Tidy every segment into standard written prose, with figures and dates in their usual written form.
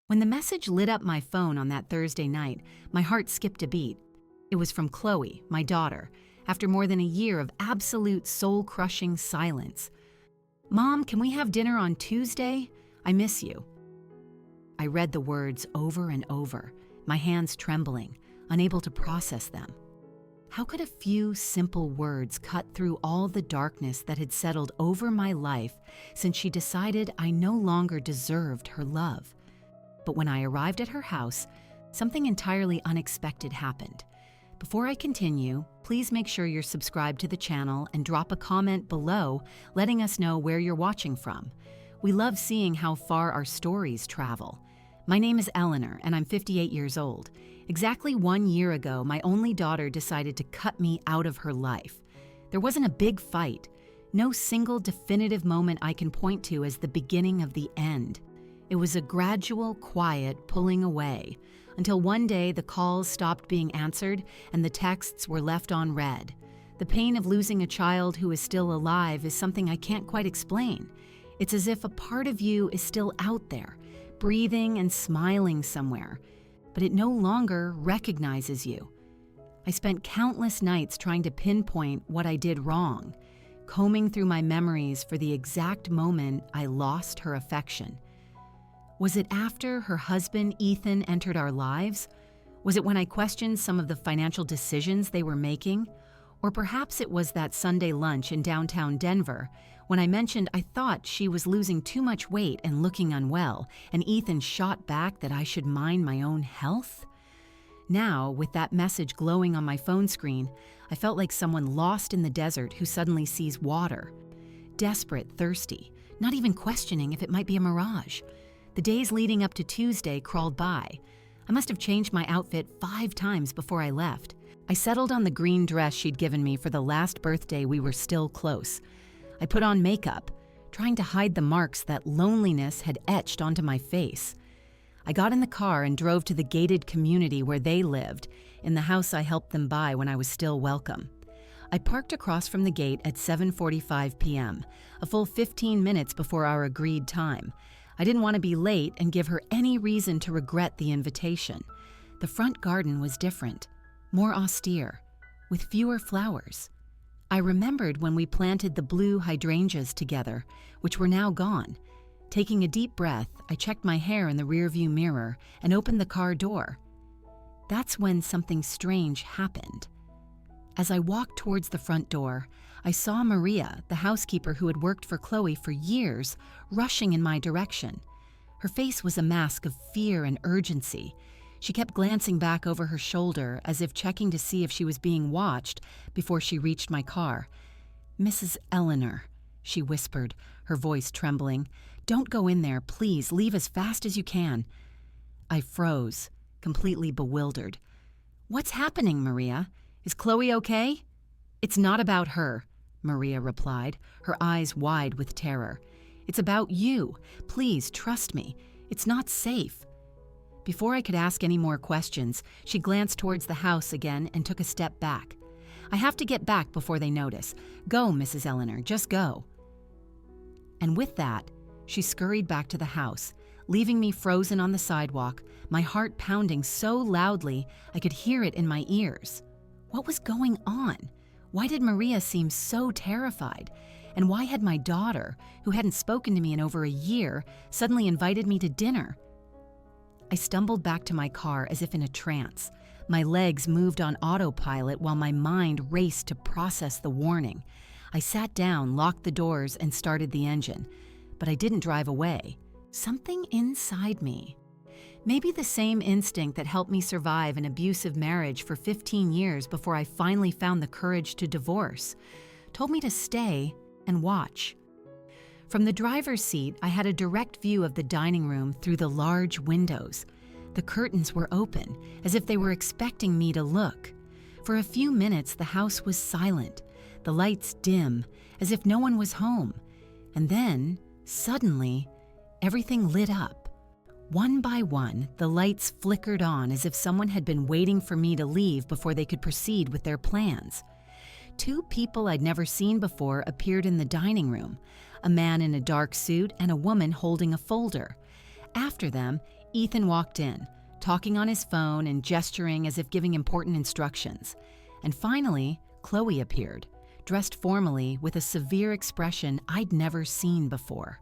When the message lit up my phone on that Thursday night, my heart skipped a beat. It was from Chloe, my daughter, after more than a year of absolute soul-crushing silence. "Mom, can we have dinner on Tuesday? I miss you." I read the words over and over, my hands trembling, unable to process them. How could a few simple words cut through all the darkness that had settled over my life since she decided I no longer deserved her love? But when I arrived at her house, something entirely unexpected happened. Before I continue, please make sure you're subscribed to the channel and drop a comment below letting us know where you're watching from. We love seeing how far our stories travel. My name is Eleanor, and I'm 58 years old. Exactly 1 year ago, my only daughter decided to cut me out of her life. There wasn't a big fight, no single definitive moment I can point to as the beginning of the end. It was a gradual, quiet pulling away, until one day the calls stopped being answered and the texts were left unread. The pain of losing a child who is still alive is something I can't quite explain. It's as if a part of you is still out there, breathing and smiling somewhere, but it no longer recognizes you. I spent countless nights trying to pinpoint what I did wrong, combing through my memories for the exact moment I lost her affection. Was it after her husband, Ethan, entered our lives? Was it when I questioned some of the financial decisions they were making? Or perhaps it was that Sunday lunch in downtown Denver when I mentioned I thought she was losing too much weight and looking unwell, and Ethan shot back that I should mind my own health? Now, with that message glowing on my phone screen, I felt like someone lost in the desert who suddenly sees water. Desperate, thirsty, not even questioning if it might be a mirage. The days leading up to Tuesday crawled by. I must have changed my outfit 5 times before I left. I settled on the green dress she'd given me for the last birthday we were still close. I put on makeup, trying to hide the marks that loneliness had etched onto my face. I got in the car and drove to the gated community where they lived, in the house I helped them buy when I was still welcome. I parked across from the gate at 7:45 p.m., a full 15 minutes before our agreed time. I didn't want to be late and give her any reason to regret the invitation. The front garden was different, more austere, with fewer flowers. I remembered when we planted the blue hydrangeas together, which were now gone. Taking a deep breath, I checked my hair in the rearview mirror and opened the car door. That's when something strange happened. As I walked towards the front door, I saw Maria, the housekeeper who had worked for Chloe for years, rushing in my direction. Her face was a mask of fear and urgency. She kept glancing back over her shoulder as if checking to see if she was being watched before she reached my car. "Mrs. Eleanor," she whispered, her voice trembling. "Don't go in there, please. Leave as fast as you can." I froze, completely bewildered. "What's happening, Maria? Is Chloe okay?" "It's not about her," Maria replied, her eyes wide with terror. "It's about you. Please, trust me. It's not safe." Before I could ask any more questions, she glanced towards the house again and took a step back. "I have to get back before they notice. Go, Mrs. Eleanor, just go." And with that, she scurried back to the house, leaving me frozen on the sidewalk, my heart pounding so loudly I could hear it in my ears. What was going on? Why did Maria seem so terrified? And why had my daughter, who hadn't spoken to me in over a year, suddenly invited me to dinner? I stumbled back to my car as if in a trance. My legs moved on autopilot while my mind raced to process the warning. I sat down, locked the doors, and started the engine. But I didn't drive away. Something inside me, maybe the same instinct that helped me survive an abusive marriage for 15 years before I finally found the courage to divorce, told me to stay and watch. From the driver's seat, I had a direct view of the dining room through the large windows. The curtains were open, as if they were expecting me to look. For a few minutes, the house was silent, the lights dim, as if no one was home. And then, suddenly, everything lit up. One by one, the lights flickered on as if someone had been waiting for me to leave before they could proceed with their plans. 2 people I'd never seen before appeared in the dining room, a man in a dark suit and a woman holding a folder. After them, Ethan walked in, talking on his phone and gesturing as if giving important instructions. And finally, Chloe appeared, dressed formally with a severe expression I'd never seen before.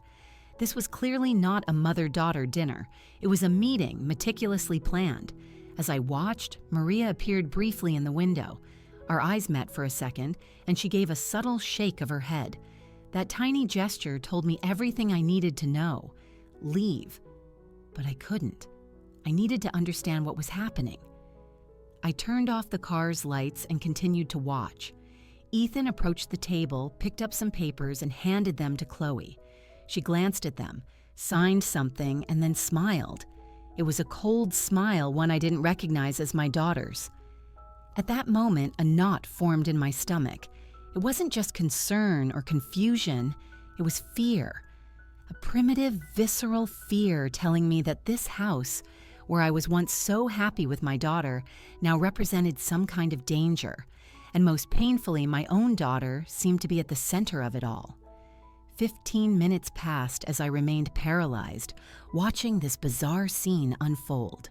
This was clearly not a mother-daughter dinner. It was a meeting meticulously planned. As I watched, Maria appeared briefly in the window. Our eyes met for a second, and she gave a subtle shake of her head. That tiny gesture told me everything I needed to know. Leave. But I couldn't. I needed to understand what was happening. I turned off the car's lights and continued to watch. Ethan approached the table, picked up some papers, and handed them to Chloe. She glanced at them, signed something, and then smiled. It was a cold smile, one I didn't recognize as my daughter's. At that moment, a knot formed in my stomach. It wasn't just concern or confusion, it was fear. A primitive, visceral fear telling me that this house, where I was once so happy with my daughter, now represented some kind of danger. And most painfully, my own daughter seemed to be at the center of it all. 15 minutes passed as I remained paralyzed, watching this bizarre scene unfold.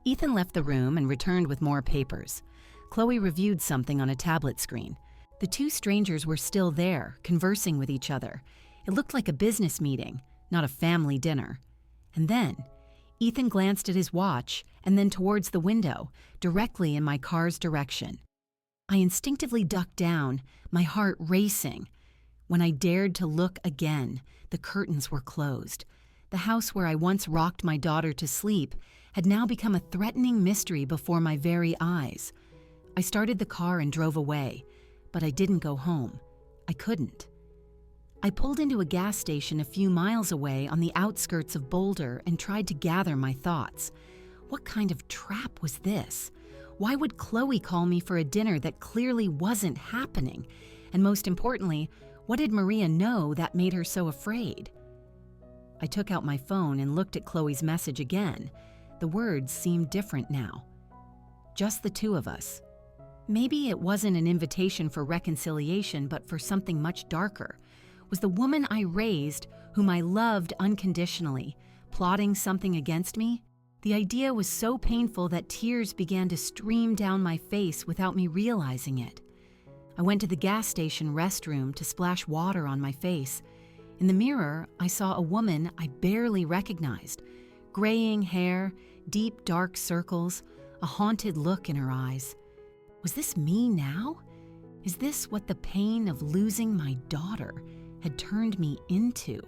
Ethan left the room and returned with more papers. Chloe reviewed something on a tablet screen. The two strangers were still there, conversing with each other. It looked like a business meeting, not a family dinner. And then, Ethan glanced at his watch and then towards the window, directly in my car's direction. I instinctively ducked down, my heart racing. When I dared to look again, the curtains were closed. The house where I once rocked my daughter to sleep had now become a threatening mystery before my very eyes. I started the car and drove away, but I didn't go home. I couldn't. I pulled into a gas station a few miles away on the outskirts of Boulder and tried to gather my thoughts. What kind of trap was this? Why would Chloe call me for a dinner that clearly wasn't happening? And most importantly, what did Maria know that made her so afraid? I took out my phone and looked at Chloe's message again. The words seemed different now. Just the two of us. Maybe it wasn't an invitation for reconciliation, but for something much darker. Was the woman I raised, whom I loved unconditionally, plotting something against me? The idea was so painful that tears began to stream down my face without me realizing it. I went to the gas station restroom to splash water on my face. In the mirror, I saw a woman I barely recognized. Graying hair, deep dark circles, a haunted look in her eyes. Was this me now? Is this what the pain of losing my daughter had turned me into?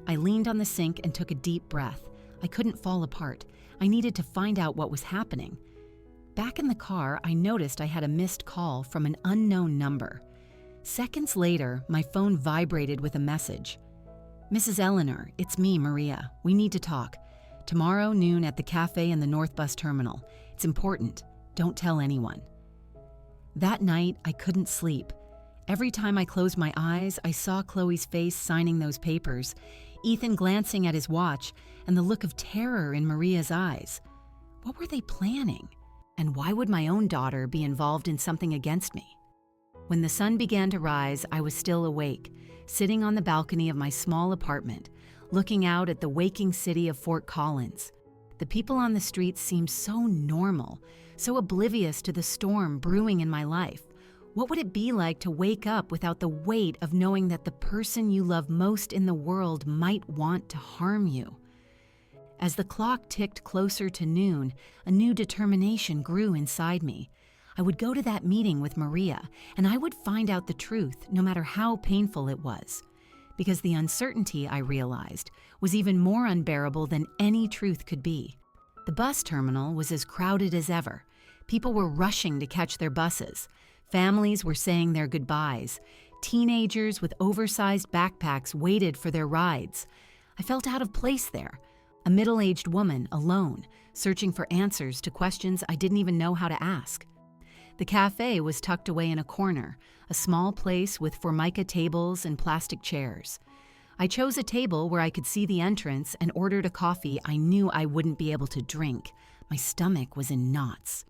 I leaned on the sink and took a deep breath. I couldn't fall apart. I needed to find out what was happening. Back in the car, I noticed I had a missed call from an unknown number. Seconds later, my phone vibrated with a message. "Mrs. Eleanor, it's me, Maria. We need to talk. Tomorrow noon at the cafe in the North Bus Terminal. It's important. Don't tell anyone." That night, I couldn't sleep. Every time I closed my eyes, I saw Chloe's face signing those papers, Ethan glancing at his watch, and the look of terror in Maria's eyes. What were they planning? And why would my own daughter be involved in something against me? When the sun began to rise, I was still awake, sitting on the balcony of my small apartment, looking out at the waking city of Fort Collins. The people on the streets seemed so normal, so oblivious to the storm brewing in my life. What would it be like to wake up without the weight of knowing that the person you love most in the world might want to harm you? As the clock ticked closer to noon, a new determination grew inside me. I would go to that meeting with Maria, and I would find out the truth, no matter how painful it was. Because the uncertainty, I realized, was even more unbearable than any truth could be. The bus terminal was as crowded as ever. People were rushing to catch their buses. Families were saying their goodbyes. Teenagers with oversized backpacks waited for their rides. I felt out of place there. A middle-aged woman, alone, searching for answers to questions I didn't even know how to ask. The cafe was tucked away in a corner, a small place with formica tables and plastic chairs. I chose a table where I could see the entrance and ordered a coffee I knew I wouldn't be able to drink. My stomach was in knots.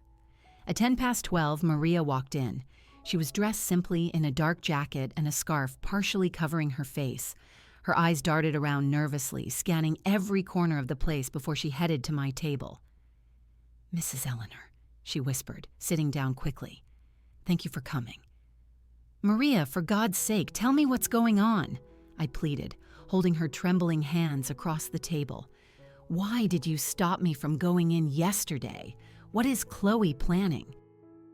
At 12:10, Maria walked in. She was dressed simply in a dark jacket and a scarf partially covering her face. Her eyes darted around nervously, scanning every corner of the place before she headed to my table. "Mrs. Eleanor," she whispered, sitting down quickly. "Thank you for coming." "Maria, for God's sake, tell me what's going on," I pleaded, holding her trembling hands across the table. "Why did you stop me from going in yesterday? What is Chloe planning?"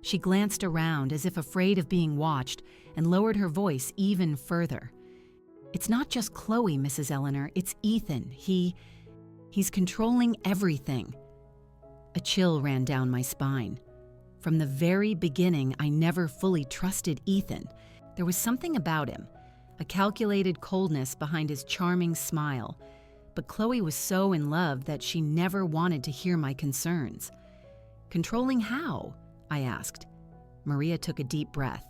She glanced around as if afraid of being watched and lowered her voice even further. "It's not just Chloe, Mrs. Eleanor, it's Ethan. He's controlling everything." A chill ran down my spine. From the very beginning, I never fully trusted Ethan. There was something about him, a calculated coldness behind his charming smile. But Chloe was so in love that she never wanted to hear my concerns. "Controlling how?" I asked. Maria took a deep breath.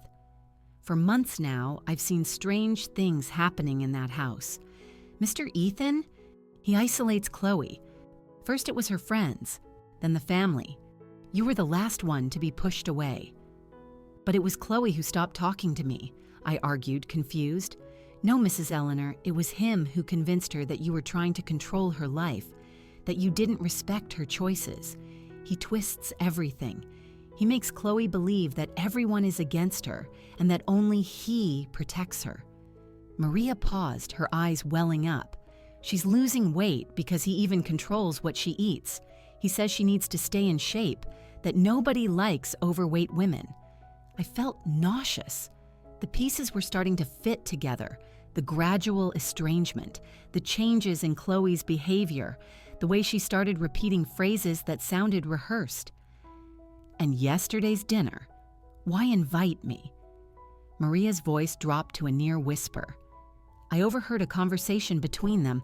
"For months now, I've seen strange things happening in that house. Mr. Ethan, he isolates Chloe. First it was her friends, then the family. You were the last one to be pushed away." "But it was Chloe who stopped talking to me," I argued, confused. "No, Mrs. Eleanor, it was him who convinced her that you were trying to control her life, that you didn't respect her choices. He twists everything. He makes Chloe believe that everyone is against her and that only he protects her." Maria paused, her eyes welling up. "She's losing weight because he even controls what she eats. He says she needs to stay in shape, that nobody likes overweight women." I felt nauseous. The pieces were starting to fit together. The gradual estrangement, the changes in Chloe's behavior, the way she started repeating phrases that sounded rehearsed. "And yesterday's dinner, why invite me?" Maria's voice dropped to a near whisper. I overheard a conversation between them.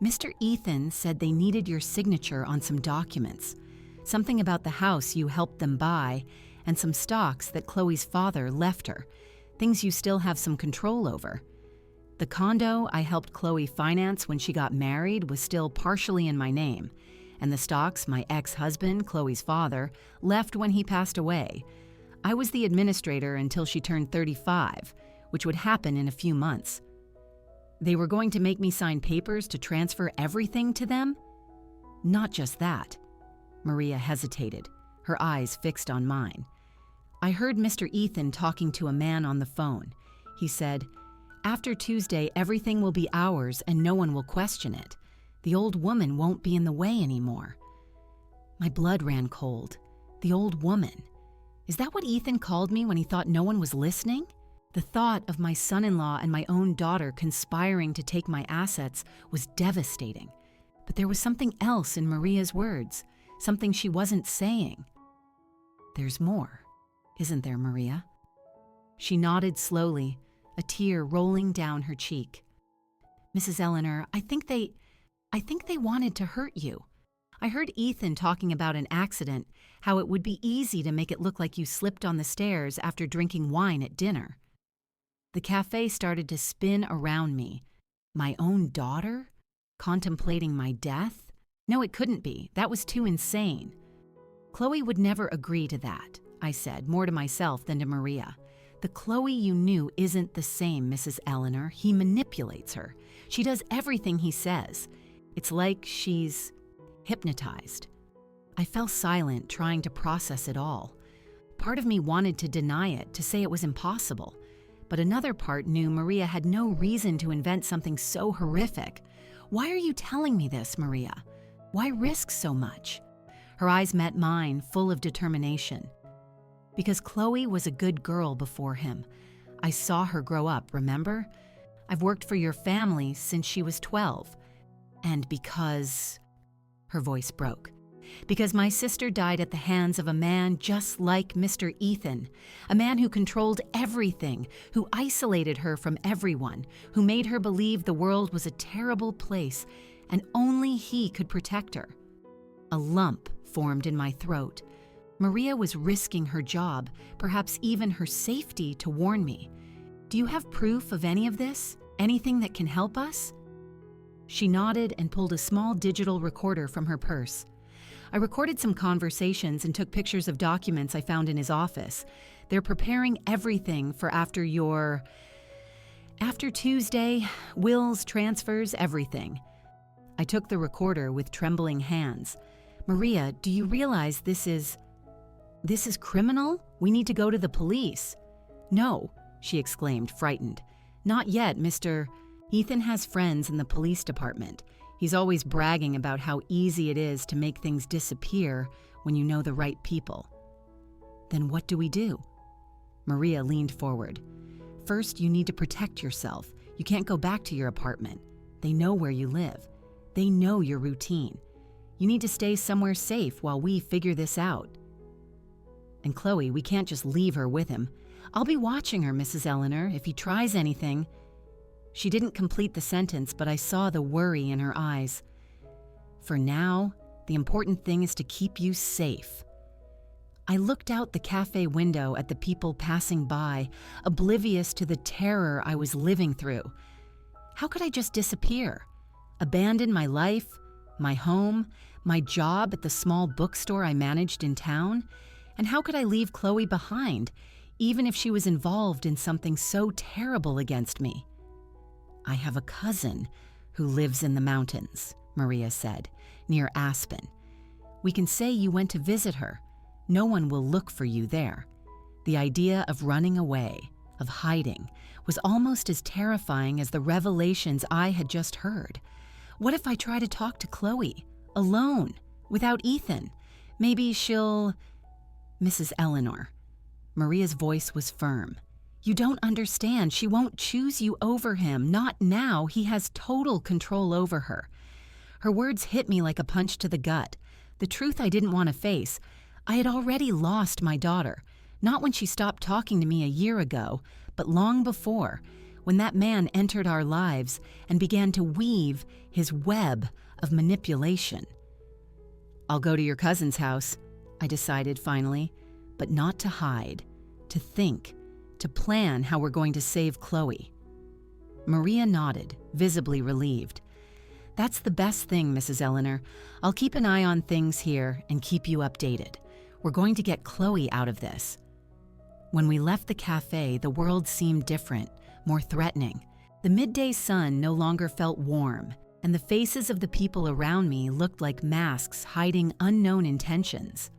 "Mr. Ethan said they needed your signature on some documents, something about the house you helped them buy, and some stocks that Chloe's father left her, things you still have some control over. The condo I helped Chloe finance when she got married was still partially in my name, and the stocks my ex-husband, Chloe's father, left when he passed away. I was the administrator until she turned 35, which would happen in a few months. They were going to make me sign papers to transfer everything to them? Not just that." Maria hesitated, her eyes fixed on mine. "I heard Mr. Ethan talking to a man on the phone. He said, 'After Tuesday, everything will be ours and no one will question it. The old woman won't be in the way anymore.'" My blood ran cold. The old woman. Is that what Ethan called me when he thought no one was listening? The thought of my son-in-law and my own daughter conspiring to take my assets was devastating. But there was something else in Maria's words, something she wasn't saying. "There's more, isn't there, Maria?" She nodded slowly, a tear rolling down her cheek. "Mrs. Eleanor, I think they wanted to hurt you. I heard Ethan talking about an accident, how it would be easy to make it look like you slipped on the stairs after drinking wine at dinner." The cafe started to spin around me. My own daughter? Contemplating my death? No, it couldn't be. That was too insane. "Chloe would never agree to that," I said, more to myself than to Maria. "The Chloe you knew isn't the same, Mrs. Eleanor. He manipulates her. She does everything he says. It's like she's hypnotized." I fell silent, trying to process it all. Part of me wanted to deny it, to say it was impossible. But another part knew Maria had no reason to invent something so horrific. "Why are you telling me this, Maria? Why risk so much?" Her eyes met mine, full of determination. "Because Chloe was a good girl before him. I saw her grow up, remember? I've worked for your family since she was 12. And because..." Her voice broke. "Because my sister died at the hands of a man just like Mr. Ethan, a man who controlled everything, who isolated her from everyone, who made her believe the world was a terrible place and only he could protect her." A lump formed in my throat. Maria was risking her job, perhaps even her safety, to warn me. "Do you have proof of any of this? Anything that can help us?" She nodded and pulled a small digital recorder from her purse. "I recorded some conversations and took pictures of documents I found in his office. They're preparing everything for after your..." After Tuesday, wills, transfers, everything. I took the recorder with trembling hands. Maria, do you realize this is criminal? We need to go to the police. No, she exclaimed, frightened. Not yet, Mr. Ethan has friends in the police department. He's always bragging about how easy it is to make things disappear when you know the right people. Then what do we do? Maria leaned forward. First, you need to protect yourself. You can't go back to your apartment. They know where you live. They know your routine. You need to stay somewhere safe while we figure this out. And Chloe, we can't just leave her with him. I'll be watching her, Mrs. Eleanor, if he tries anything. She didn't complete the sentence, but I saw the worry in her eyes. For now, the important thing is to keep you safe. I looked out the cafe window at the people passing by, oblivious to the terror I was living through. How could I just disappear? Abandon my life, my home, my job at the small bookstore I managed in town? And how could I leave Chloe behind, even if she was involved in something so terrible against me? I have a cousin who lives in the mountains, Maria said, near Aspen. We can say you went to visit her. No one will look for you there. The idea of running away, of hiding, was almost as terrifying as the revelations I had just heard. What if I try to talk to Chloe, alone, without Ethan? Maybe she'll... Mrs. Eleanor. Maria's voice was firm. You don't understand. She won't choose you over him. Not now. He has total control over her. Her words hit me like a punch to the gut. The truth I didn't want to face. I had already lost my daughter. Not when she stopped talking to me a year ago, but long before, when that man entered our lives and began to weave his web of manipulation. I'll go to your cousin's house, I decided finally, but not to hide, to think, to plan how we're going to save Chloe. Maria nodded, visibly relieved. That's the best thing, Mrs. Eleanor. I'll keep an eye on things here and keep you updated. We're going to get Chloe out of this. When we left the cafe, the world seemed different, more threatening. The midday sun no longer felt warm, and the faces of the people around me looked like masks hiding unknown intentions.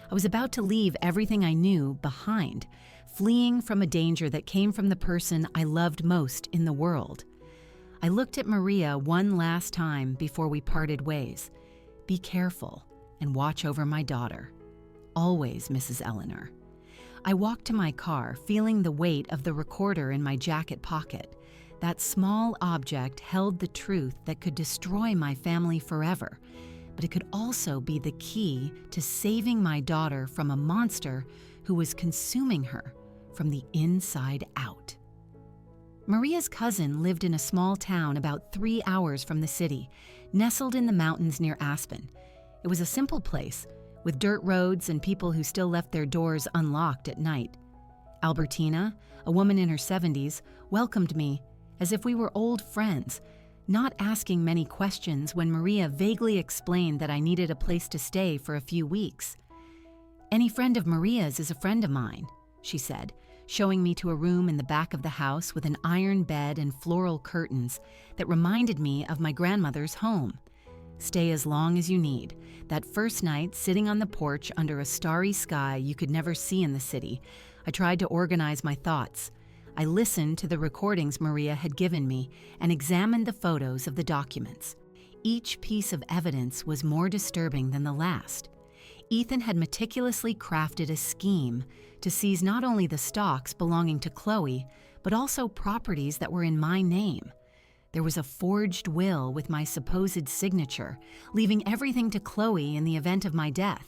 I was about to leave everything I knew behind, fleeing from a danger that came from the person I loved most in the world. I looked at Maria one last time before we parted ways. Be careful and watch over my daughter. Always, Mrs. Eleanor. I walked to my car, feeling the weight of the recorder in my jacket pocket. That small object held the truth that could destroy my family forever, but it could also be the key to saving my daughter from a monster who was consuming her from the inside out. Maria's cousin lived in a small town about 3 hours from the city, nestled in the mountains near Aspen. It was a simple place, with dirt roads and people who still left their doors unlocked at night. Albertina, a woman in her 70s, welcomed me as if we were old friends, not asking many questions when Maria vaguely explained that I needed a place to stay for a few weeks. Any friend of Maria's is a friend of mine, she said, showing me to a room in the back of the house with an iron bed and floral curtains that reminded me of my grandmother's home. Stay as long as you need. That first night, sitting on the porch under a starry sky you could never see in the city, I tried to organize my thoughts. I listened to the recordings Maria had given me and examined the photos of the documents. Each piece of evidence was more disturbing than the last. Ethan had meticulously crafted a scheme to seize not only the stocks belonging to Chloe, but also properties that were in my name. There was a forged will with my supposed signature, leaving everything to Chloe in the event of my death.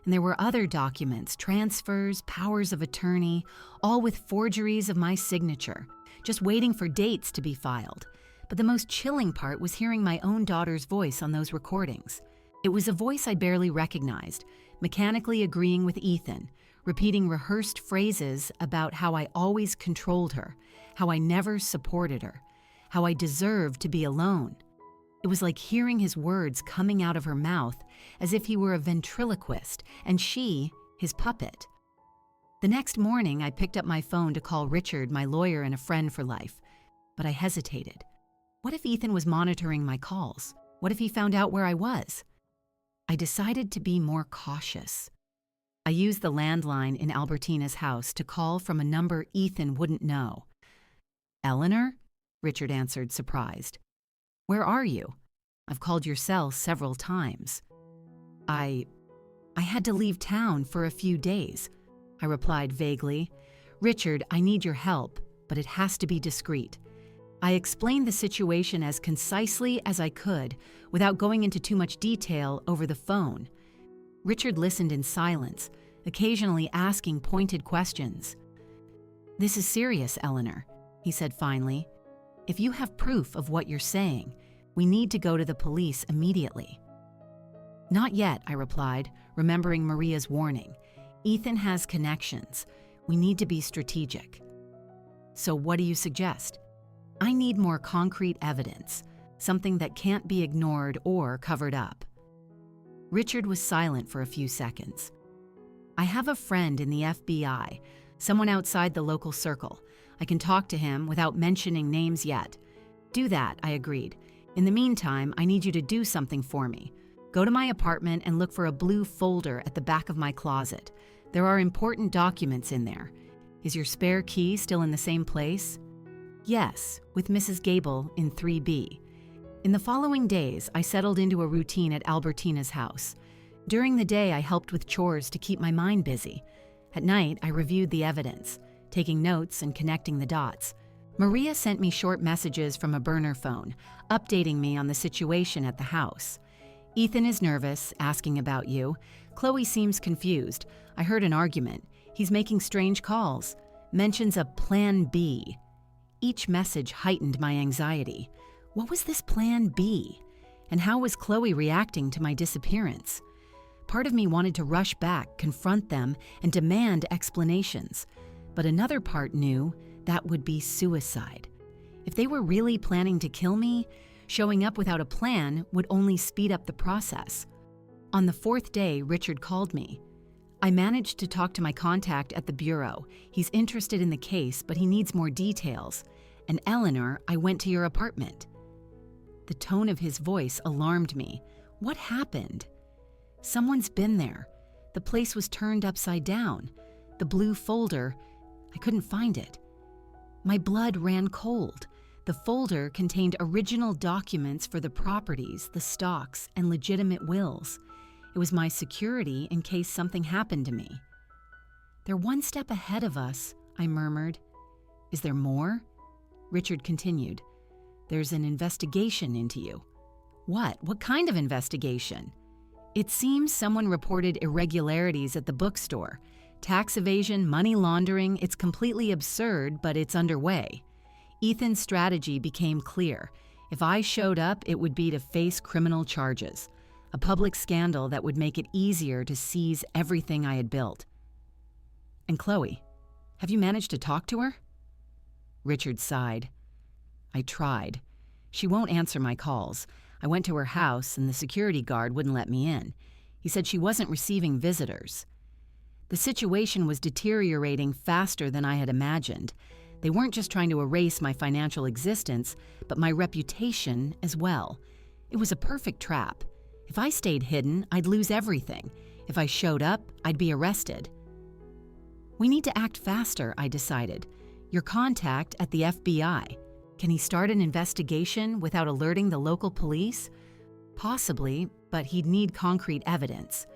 And there were other documents, transfers, powers of attorney, all with forgeries of my signature, just waiting for dates to be filed. But the most chilling part was hearing my own daughter's voice on those recordings. It was a voice I barely recognized, mechanically agreeing with Ethan, repeating rehearsed phrases about how I always controlled her, how I never supported her, how I deserved to be alone. It was like hearing his words coming out of her mouth as if he were a ventriloquist and she, his puppet. The next morning, I picked up my phone to call Richard, my lawyer and a friend for life. but I hesitated. What if Ethan was monitoring my calls? What if he found out where I was? I decided to be more cautious. I used the landline in Albertina's house to call from a number Ethan wouldn't know. "Eleanor?" Richard answered, surprised. "Where are you? I've called your cell several times." I had to leave town for a few days," I replied vaguely. "Richard, I need your help, but it has to be discreet." I explained the situation as concisely as I could without going into too much detail over the phone. Richard listened in silence, occasionally asking pointed questions. "This is serious, Eleanor," he said finally. "If you have proof of what you're saying, we need to go to the police immediately." "Not yet," I replied, remembering Maria's warning. "Ethan has connections. We need to be strategic." "So what do you suggest?" "I need more concrete evidence, something that can't be ignored or covered up." Richard was silent for a few seconds. "I have a friend in the FBI, someone outside the local circle. I can talk to him without mentioning names yet." "Do that," I agreed. "In the meantime, I need you to do something for me. Go to my apartment and look for a blue folder at the back of my closet. There are important documents in there. Is your spare key still in the same place?" "Yes, with Mrs. Gable in 3B. In the following days, I settled into a routine at Albertina's house. During the day, I helped with chores to keep my mind busy. At night, I reviewed the evidence, taking notes and connecting the dots. Maria sent me short messages from a burner phone, updating me on the situation at the house. "Ethan is nervous, asking about you. Chloe seems confused. I heard an argument. He's making strange calls. Mentions a Plan B." Each message heightened my anxiety. What was this Plan B? And how was Chloe reacting to my disappearance? Part of me wanted to rush back, confront them, and demand explanations. But another part knew that would be suicide. If they were really planning to kill me, showing up without a plan would only speed up the process. On the fourth day, Richard called me. "I managed to talk to my contact at the bureau. He's interested in the case, but he needs more details. And Eleanor, I went to your apartment." The tone of his voice alarmed me. What happened? Someone's been there. The place was turned upside down. The blue folder, I couldn't find it. My blood ran cold. The folder contained original documents for the properties, the stocks, and legitimate wills. It was my security in case something happened to me. "They're one step ahead of us," I murmured. "Is there more?" Richard continued. "There's an investigation into you." "What? What kind of investigation?" "It seems someone reported irregularities at the bookstore. Tax evasion, money laundering, it's completely absurd, but it's underway." Ethan's strategy became clear. If I showed up, it would be to face criminal charges. A public scandal that would make it easier to seize everything I had built. "And Chloe, have you managed to talk to her?" Richard sighed. "I tried. She won't answer my calls. I went to her house and the security guard wouldn't let me in. He said she wasn't receiving visitors." The situation was deteriorating faster than I had imagined. They weren't just trying to erase my financial existence, but my reputation as well. It was a perfect trap. If I stayed hidden, I'd lose everything. If I showed up, I'd be arrested. "We need to act faster," I decided. "Your contact at the FBI. Can he start an investigation without alerting the local police?" "Possibly, but he'd need concrete evidence."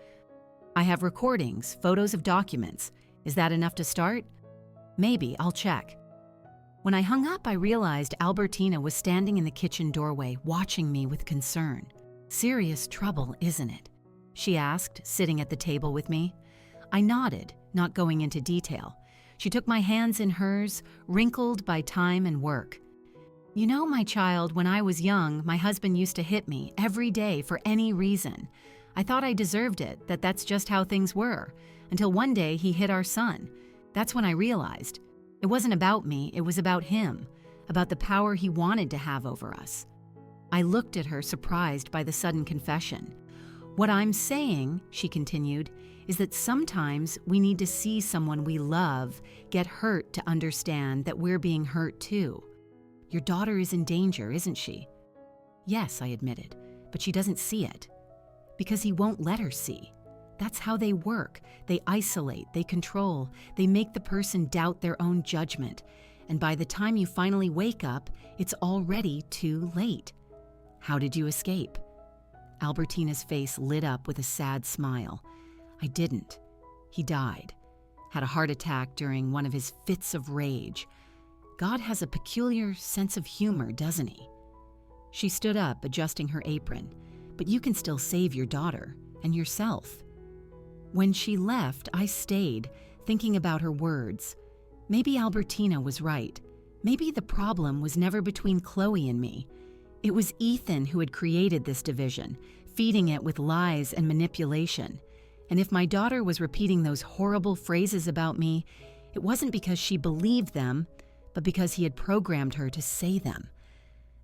"I have recordings, photos of documents. Is that enough to start?" "Maybe, I'll check." When I hung up, I realized Albertina was standing in the kitchen doorway, watching me with concern. "Serious trouble, isn't it?" she asked, sitting at the table with me. I nodded, not going into detail. She took my hands in hers, wrinkled by time and work. "You know, my child, when I was young, my husband used to hit me every day for any reason. I thought I deserved it, that's just how things were, until one day he hit our son. That's when I realized. It wasn't about me, it was about him, about the power he wanted to have over us." I looked at her, surprised by the sudden confession. "What I'm saying," she continued, "is that sometimes we need to see someone we love get hurt to understand that we're being hurt too." Your daughter is in danger, isn't she?" "Yes," I admitted, "but she doesn't see it." "Because he won't let her see. That's how they work. They isolate, they control, they make the person doubt their own judgment. And by the time you finally wake up, it's already too late." "How did you escape?" Albertina's face lit up with a sad smile. "I didn't. He died. Had a heart attack during one of his fits of rage. God has a peculiar sense of humor, doesn't he?" She stood up, adjusting her apron. "But you can still save your daughter and yourself." When she left, I stayed, thinking about her words. Maybe Albertina was right. Maybe the problem was never between Chloe and me. It was Ethan who had created this division, feeding it with lies and manipulation. And if my daughter was repeating those horrible phrases about me, it wasn't because she believed them, but because he had programmed her to say them.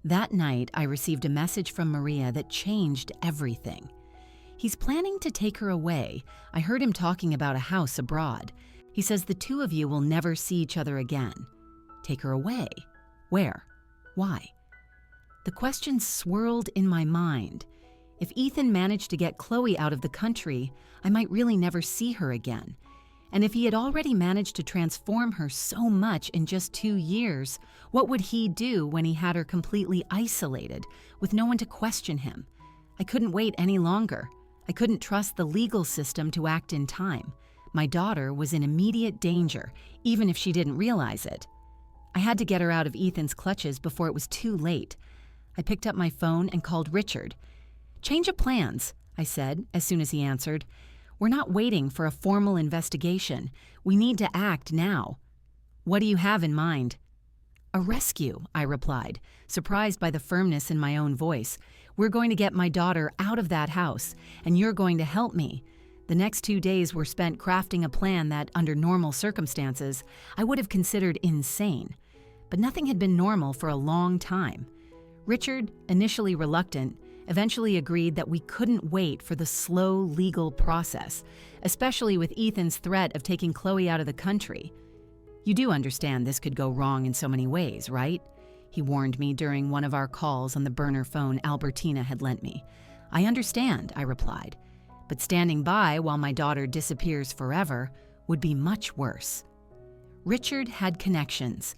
That night, I received a message from Maria that changed everything. "He's planning to take her away. I heard him talking about a house abroad. He says the two of you will never see each other again." "Take her away? Where? Why?" The question swirled in my mind. If Ethan managed to get Chloe out of the country, I might really never see her again. And if he had already managed to transform her so much in just 2 years, what would he do when he had her completely isolated, with no one to question him? I couldn't wait any longer. I couldn't trust the legal system to act in time. My daughter was in immediate danger, even if she didn't realize it. I had to get her out of Ethan's clutches before it was too late. I picked up my phone and called Richard. "Change of plans," I said, as soon as he answered. "We're not waiting for a formal investigation. We need to act now." "What do you have in mind?" "A rescue," I replied, surprised by the firmness in my own voice. "We're going to get my daughter out of that house, and you're going to help me." The next 2 days were spent crafting a plan that, under normal circumstances, I would have considered insane. But nothing had been normal for a long time. Richard, initially reluctant, eventually agreed that we couldn't wait for the slow legal process, especially with Ethan's threat of taking Chloe out of the country. "You do understand this could go wrong in so many ways, right?" he warned me during one of our calls on the burner phone Albertina had lent me. "I understand," I replied, "but standing by while my daughter disappears forever would be much worse." Richard had connections.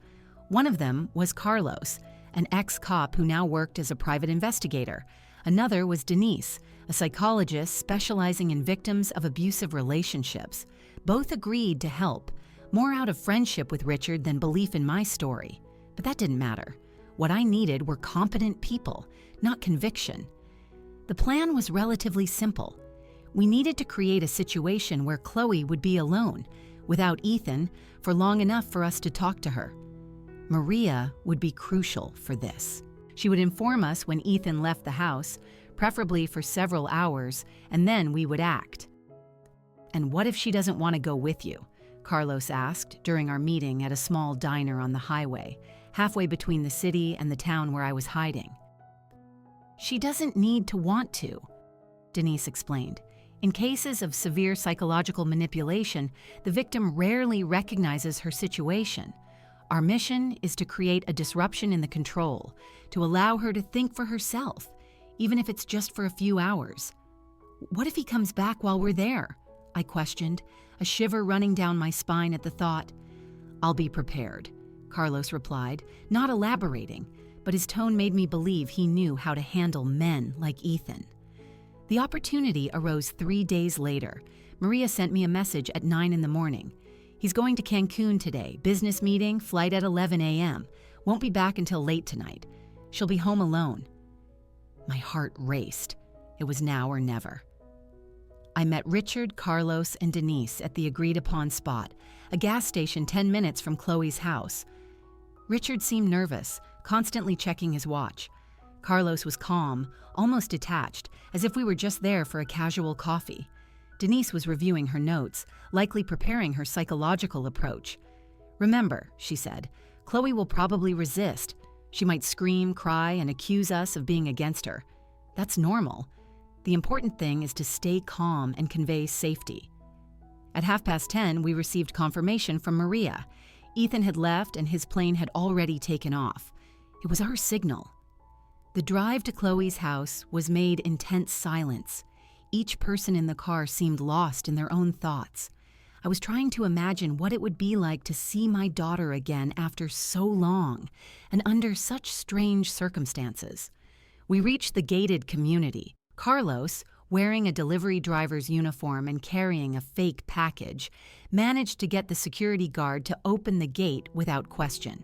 One of them was Carlos, an ex-cop who now worked as a private investigator. Another was Denise, a psychologist specializing in victims of abusive relationships. Both agreed to help, more out of friendship with Richard than belief in my story. But that didn't matter. What I needed were competent people, not conviction. The plan was relatively simple. We needed to create a situation where Chloe would be alone, without Ethan, for long enough for us to talk to her. Maria would be crucial for this. She would inform us when Ethan left the house, preferably for several hours, and then we would act. "And what if she doesn't want to go with you?" Carlos asked during our meeting at a small diner on the highway, halfway between the city and the town where I was hiding. "She doesn't need to want to," Denise explained. "In cases of severe psychological manipulation, the victim rarely recognizes her situation. Our mission is to create a disruption in the control, to allow her to think for herself, even if it's just for a few hours." "What if he comes back while we're there?" I questioned, a shiver running down my spine at the thought. "I'll be prepared," Carlos replied, not elaborating, but his tone made me believe he knew how to handle men like Ethan. The opportunity arose 3 days later. Maria sent me a message at 9 in the morning. "He's going to Cancun today, business meeting, flight at 11 a.m. Won't be back until late tonight. She'll be home alone." My heart raced. It was now or never. I met Richard, Carlos, and Denise at the agreed-upon spot, a gas station 10 minutes from Chloe's house. Richard seemed nervous, constantly checking his watch. Carlos was calm, almost detached, as if we were just there for a casual coffee. Denise was reviewing her notes, likely preparing her psychological approach. "Remember," she said, "Chloe will probably resist. She might scream, cry, and accuse us of being against her. That's normal. The important thing is to stay calm and convey safety." At 10:30, we received confirmation from Maria. Ethan had left and his plane had already taken off. It was our signal. The drive to Chloe's house was made in tense silence. Each person in the car seemed lost in their own thoughts. I was trying to imagine what it would be like to see my daughter again after so long and under such strange circumstances. We reached the gated community. Carlos, wearing a delivery driver's uniform and carrying a fake package, managed to get the security guard to open the gate without question.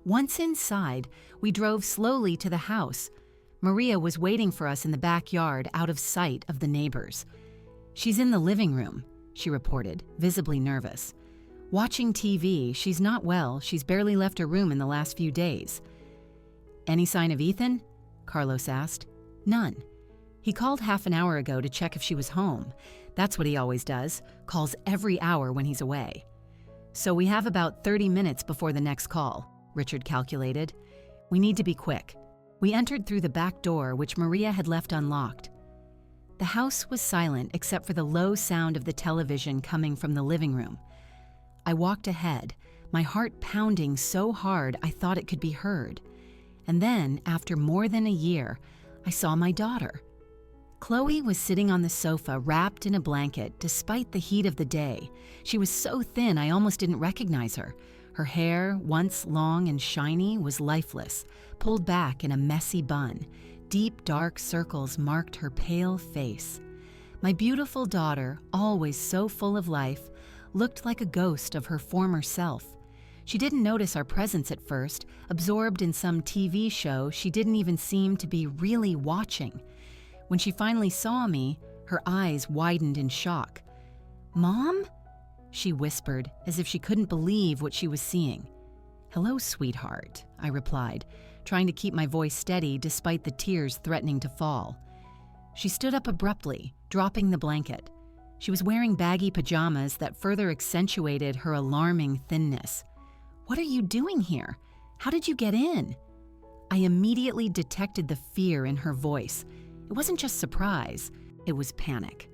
Once inside, we drove slowly to the house. Maria was waiting for us in the backyard, out of sight of the neighbors. "She's in the living room," she reported, visibly nervous. "Watching TV. She's not well. She's barely left her room in the last few days." "Any sign of Ethan?" Carlos asked. "None. He called half an hour ago to check if she was home. That's what he always does, calls every hour when he's away." "So we have about 30 minutes before the next call," Richard calculated. "We need to be quick." We entered through the back door, which Maria had left unlocked. The house was silent except for the low sound of the television coming from the living room. I walked ahead, my heart pounding so hard I thought it could be heard. And then, after more than a year, I saw my daughter. Chloe was sitting on the sofa, wrapped in a blanket, despite the heat of the day. She was so thin I almost didn't recognize her. Her hair, once long and shiny, was lifeless, pulled back in a messy bun. Deep, dark circles marked her pale face. My beautiful daughter, always so full of life, looked like a ghost of her former self. She didn't notice our presence at first, absorbed in some TV show she didn't even seem to be really watching. When she finally saw me, her eyes widened in shock. "Mom?" she whispered, as if she couldn't believe what she was seeing. "Hello, sweetheart," I replied, trying to keep my voice steady despite the tears threatening to fall. She stood up abruptly, dropping the blanket. She was wearing baggy pajamas that further accentuated her alarming thinness. "What are you doing here? How did you get in?" I immediately detected the fear in her voice. It wasn't just surprise, it was panic.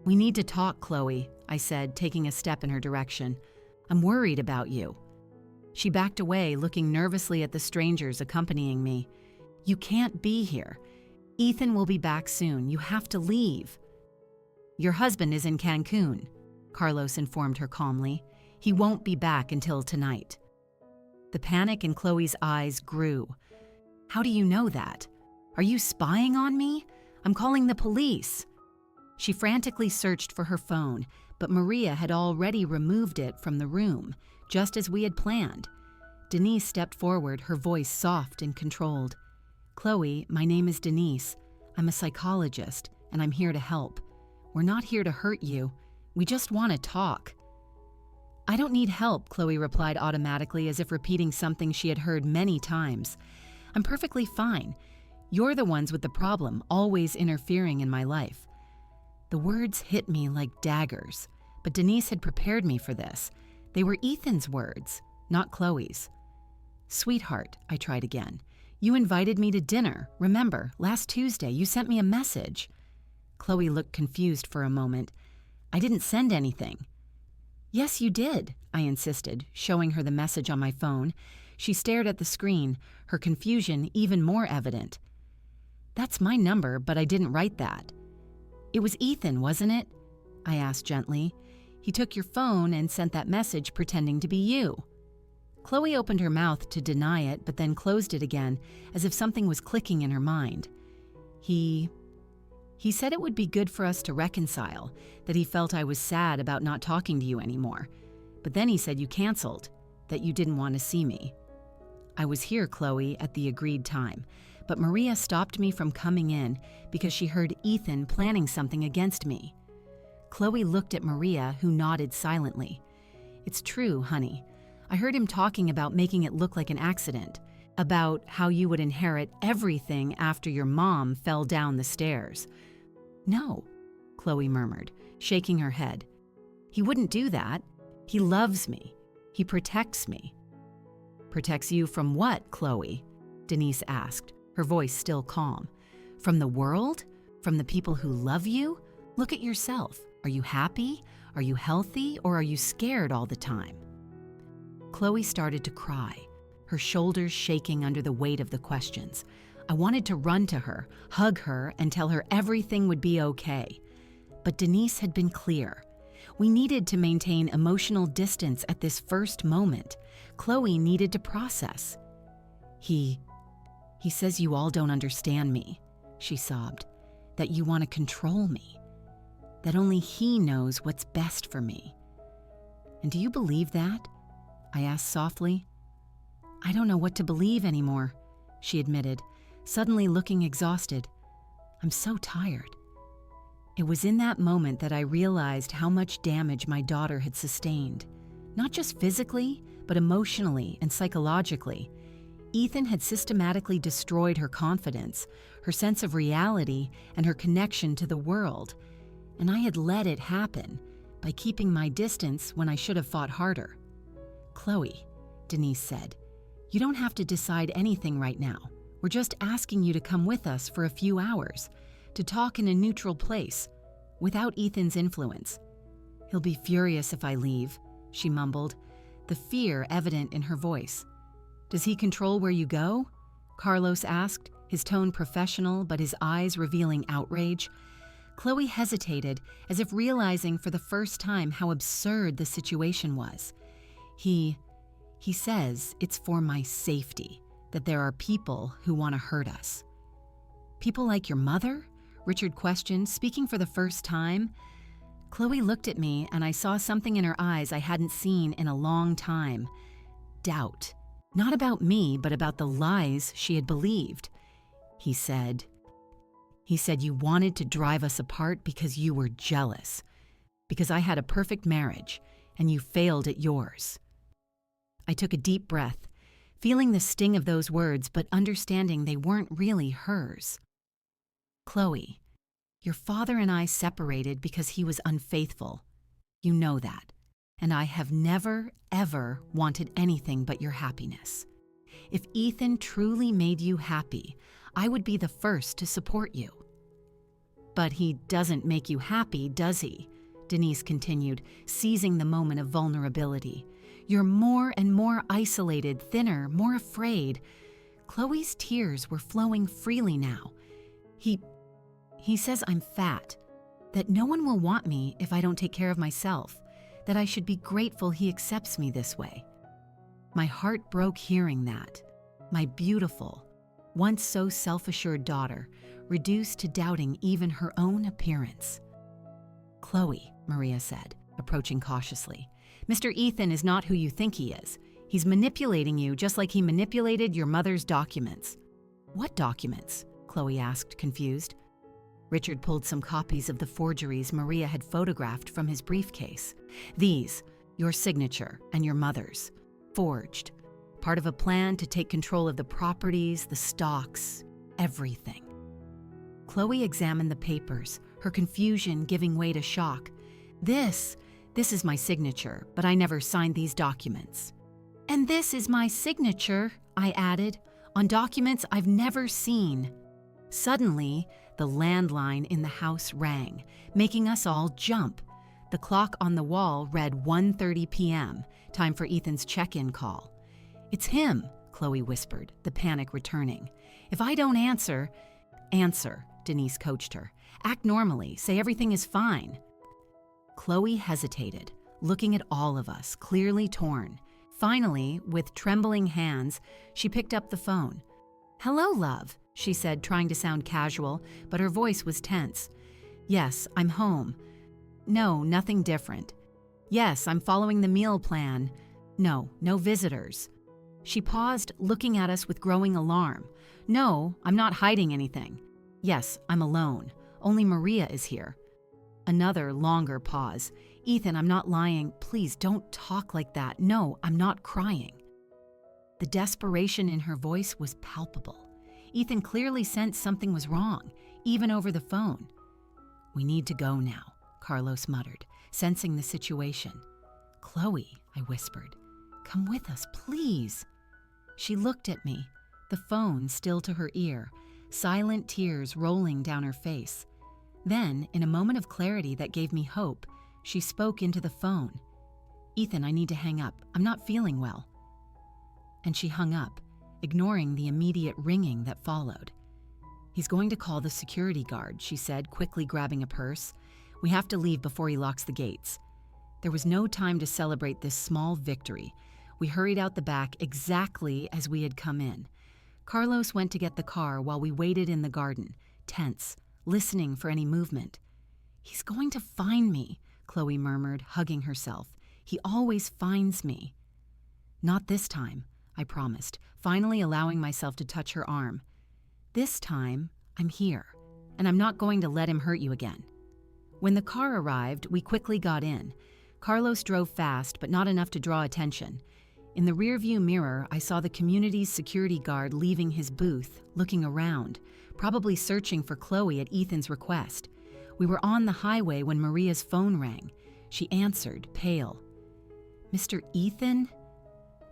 "We need to talk, Chloe," I said, taking a step in her direction. "I'm worried about you." She backed away, looking nervously at the strangers accompanying me. "You can't be here. Ethan will be back soon. You have to leave." "Your husband is in Cancun," Carlos informed her calmly. "He won't be back until tonight." The panic in Chloe's eyes grew. "How do you know that? Are you spying on me? I'm calling the police." She frantically searched for her phone, but Maria had already removed it from the room, just as we had planned. Denise stepped forward, her voice soft and controlled. "Chloe, my name is Denise. I'm a psychologist, and I'm here to help. We're not here to hurt you. We just want to talk." "I don't need help," Chloe replied automatically, as if repeating something she had heard many times. "I'm perfectly fine. You're the ones with the problem, always interfering in my life." The words hit me like daggers, but Denise had prepared me for this. They were Ethan's words, not Chloe's. "Sweetheart," I tried again. "You invited me to dinner. Remember, last Tuesday you sent me a message." Chloe looked confused for a moment. "I didn't send anything." "Yes, you did," I insisted, showing her the message on my phone. She stared at the screen, her confusion even more evident. "That's my number, but I didn't write that." "It was Ethan, wasn't it?" I asked gently. "He took your phone and sent that message pretending to be you." Chloe opened her mouth to deny it, but then closed it again, as if something was clicking in her mind. He said it would be good for us to reconcile, that he felt I was sad about not talking to you anymore. But then he said you canceled, that you didn't want to see me." I was here, Chloe, at the agreed time, but Maria stopped me from coming in because she heard Ethan planning something against me. Chloe looked at Maria, who nodded silently. "It's true, honey. I heard him talking about making it look like an accident, about how you would inherit everything after your mom fell down the stairs." "No," Chloe murmured, shaking her head. "He wouldn't do that. He loves me. He protects me." "Protects you from what, Chloe?" Denise asked, her voice still calm. "From the world? From the people who love you? Look at yourself. Are you happy? Are you healthy? Or are you scared all the time?" Chloe started to cry. her shoulders shaking under the weight of the questions. I wanted to run to her, hug her, and tell her everything would be okay. But Denise had been clear. We needed to maintain emotional distance at this first moment. Chloe needed to process. He says you all don't understand me, she sobbed, that you want to control me, that only he knows what's best for me. And do you believe that? I asked softly. I don't know what to believe anymore, she admitted, suddenly looking exhausted. I'm so tired. It was in that moment that I realized how much damage my daughter had sustained, not just physically, but emotionally and psychologically. Ethan had systematically destroyed her confidence, her sense of reality, and her connection to the world. And I had let it happen by keeping my distance when I should have fought harder. Chloe, Denise said, you don't have to decide anything right now. We're just asking you to come with us for a few hours, to talk in a neutral place, without Ethan's influence. He'll be furious if I leave, she mumbled, the fear evident in her voice. Does he control where you go? Carlos asked, his tone professional but his eyes revealing outrage. Chloe hesitated, as if realizing for the first time how absurd the situation was. He says it's for my safety, that there are people who want to hurt us. People like your mother? Richard questioned, speaking for the first time. Chloe looked at me, and I saw something in her eyes I hadn't seen in a long time. Doubt. Not about me, but about the lies she had believed. He said you wanted to drive us apart because you were jealous, because I had a perfect marriage, and you failed at yours. I took a deep breath, feeling the sting of those words, but understanding they weren't really hers. Chloe, your father and I separated because he was unfaithful. You know that. And I have never, ever wanted anything but your happiness. If Ethan truly made you happy, I would be the first to support you. But he doesn't make you happy, does he? Denise continued, seizing the moment of vulnerability. You're more and more isolated, thinner, more afraid. Chloe's tears were flowing freely now. He says I'm fat, that no one will want me if I don't take care of myself, that I should be grateful he accepts me this way. My heart broke hearing that. My beautiful, once so self-assured daughter, reduced to doubting even her own appearance. Chloe, Maria said, approaching cautiously, Mr. Ethan is not who you think he is. He's manipulating you just like he manipulated your mother's documents. What documents? Chloe asked, confused. Richard pulled some copies of the forgeries Maria had photographed from his briefcase. These, your signature and your mother's, forged. Part of a plan to take control of the properties, the stocks, everything. Chloe examined the papers, her confusion giving way to shock. This is my signature, but I never signed these documents. And this is my signature, I added, on documents I've never seen. Suddenly, the landline in the house rang, making us all jump. The clock on the wall read 1:30 p.m., time for Ethan's check-in call. It's him, Chloe whispered, the panic returning. If I don't answer, Denise coached her. Act normally, say everything is fine. Chloe hesitated, looking at all of us, clearly torn. Finally, with trembling hands, she picked up the phone. Hello, love, she said, trying to sound casual, but her voice was tense. Yes, I'm home. No, nothing different. Yes, I'm following the meal plan. No visitors. She paused, looking at us with growing alarm. No, I'm not hiding anything. Yes, I'm alone. Only Maria is here. Another longer pause. Ethan, I'm not lying. Please don't talk like that. No, I'm not crying. The desperation in her voice was palpable. Ethan clearly sensed something was wrong, even over the phone. We need to go now, Carlos muttered, sensing the situation. Chloe, I whispered, come with us, please. She looked at me, the phone still to her ear, silent tears rolling down her face. Then, in a moment of clarity that gave me hope, she spoke into the phone. Ethan, I need to hang up. I'm not feeling well. And she hung up, ignoring the immediate ringing that followed. "He's going to call the security guard," she said, quickly grabbing a purse. "We have to leave before he locks the gates." There was no time to celebrate this small victory. We hurried out the back exactly as we had come in. Carlos went to get the car while we waited in the garden, tense, listening for any movement. "He's going to find me," Chloe murmured, hugging herself. "He always finds me." "Not this time," I promised, finally allowing myself to touch her arm. "This time, I'm here, and I'm not going to let him hurt you again." When the car arrived, we quickly got in. Carlos drove fast, but not enough to draw attention. In the rearview mirror, I saw the community's security guard leaving his booth, looking around, probably searching for Chloe at Ethan's request. We were on the highway when Maria's phone rang. She answered, pale. "Mr. Ethan?"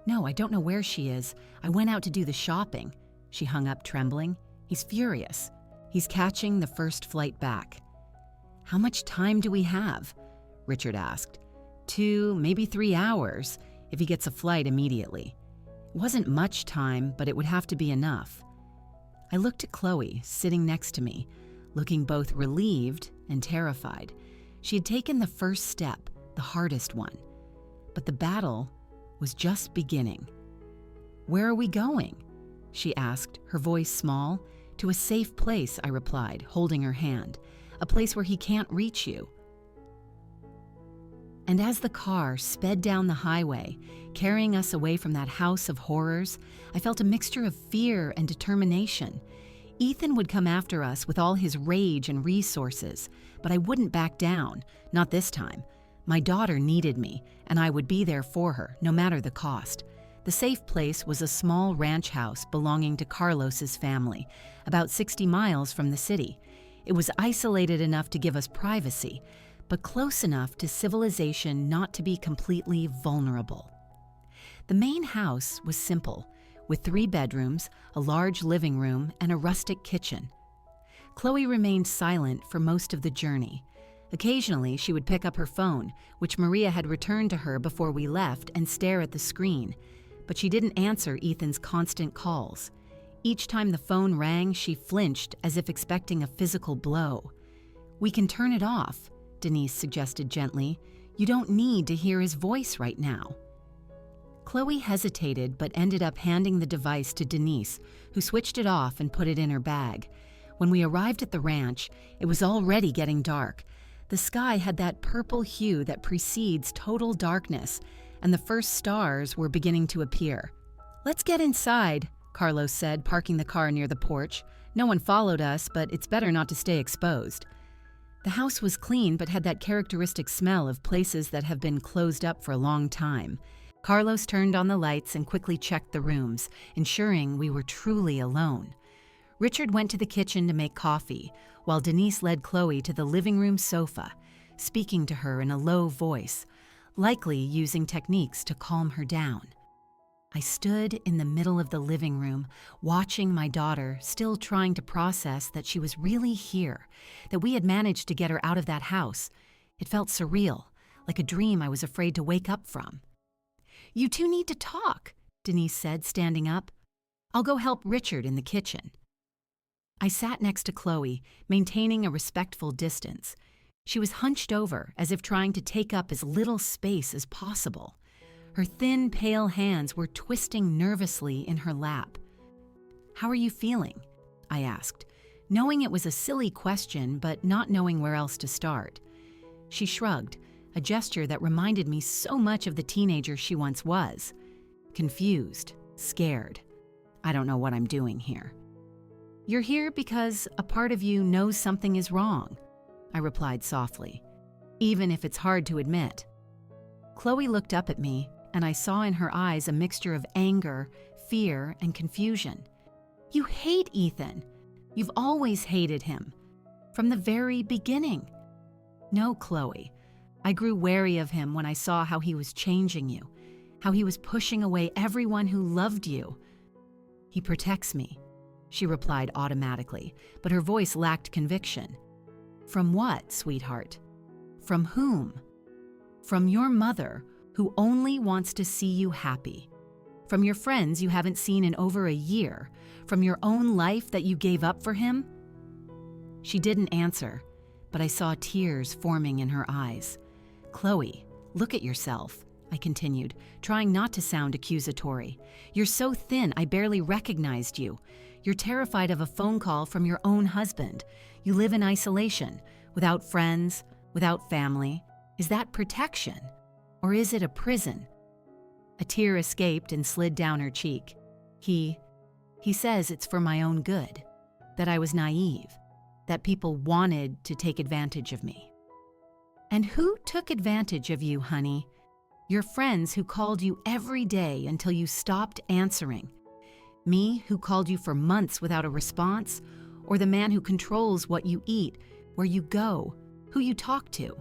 "No, I don't know where she is. I went out to do the shopping." She hung up, trembling. "He's furious. He's catching the first flight back." "How much time do we have?" Richard asked. 2, maybe 3 hours, if he gets a flight immediately. It wasn't much time, but it would have to be enough. I looked at Chloe, sitting next to me, looking both relieved and terrified. She had taken the first step, the hardest one. But the battle was just beginning. "Where are we going?" she asked, her voice small. "To a safe place," I replied, holding her hand. "A place where he can't reach you." And as the car sped down the highway, carrying us away from that house of horrors, I felt a mixture of fear and determination. Ethan would come after us with all his rage and resources, but I wouldn't back down, not this time. My daughter needed me, and I would be there for her, no matter the cost. The safe place was a small ranch house belonging to Carlos's family, about 60 miles from the city. It was isolated enough to give us privacy, but close enough to civilization not to be completely vulnerable. The main house was simple, with 3 bedrooms, a large living room, and a rustic kitchen. Chloe remained silent for most of the journey. Occasionally, she would pick up her phone, which Maria had returned to her before we left, and stare at the screen, but she didn't answer Ethan's constant calls. Each time the phone rang, she flinched as if expecting a physical blow. "We can turn it off," Denise suggested gently. "You don't need to hear his voice right now." Chloe hesitated but ended up handing the device to Denise, who switched it off and put it in her bag. When we arrived at the ranch, it was already getting dark. The sky had that purple hue that precedes total darkness, and the first stars were beginning to appear. "Let's get inside," Carlos said, parking the car near the porch. "No one followed us, but it's better not to stay exposed." The house was clean but had that characteristic smell of places that have been closed up for a long time. Carlos turned on the lights and quickly checked the rooms, ensuring we were truly alone. Richard went to the kitchen to make coffee, while Denise led Chloe to the living room sofa, speaking to her in a low voice, likely using techniques to calm her down. I stood in the middle of the living room, watching my daughter, still trying to process that she was really here, that we had managed to get her out of that house. It felt surreal, like a dream I was afraid to wake up from. "You two need to talk," Denise said, standing up. "I'll go help Richard in the kitchen." I sat next to Chloe, maintaining a respectful distance. She was hunched over, as if trying to take up as little space as possible. Her thin, pale hands were twisting nervously in her lap. "How are you feeling?" I asked, knowing it was a silly question, but not knowing where else to start. She shrugged, a gesture that reminded me so much of the teenager she once was. Confused, scared. I don't know what I'm doing here. "You're here because a part of you knows something is wrong," I replied softly, "even if it's hard to admit." Chloe looked up at me, and I saw in her eyes a mixture of anger, fear, and confusion. "You hate Ethan. You've always hated him. From the very beginning." "No, Chloe. I grew wary of him when I saw how he was changing you, how he was pushing away everyone who loved you." "He protects me," she replied automatically, but her voice lacked conviction. "From what, sweetheart? From whom?" "From your mother, who only wants to see you happy. From your friends you haven't seen in over a year? From your own life that you gave up for him?" She didn't answer, but I saw tears forming in her eyes. "Chloe, look at yourself," I continued, trying not to sound accusatory. "You're so thin I barely recognized you. You're terrified of a phone call from your own husband. You live in isolation, without friends, without family. Is that protection? Or is it a prison?" A tear escaped and slid down her cheek. He says it's for my own good, that I was naive, that people wanted to take advantage of me." "And who took advantage of you, honey? Your friends who called you every day until you stopped answering? Me, who called you for months without a response? Or the man who controls what you eat, where you go, who you talk to?"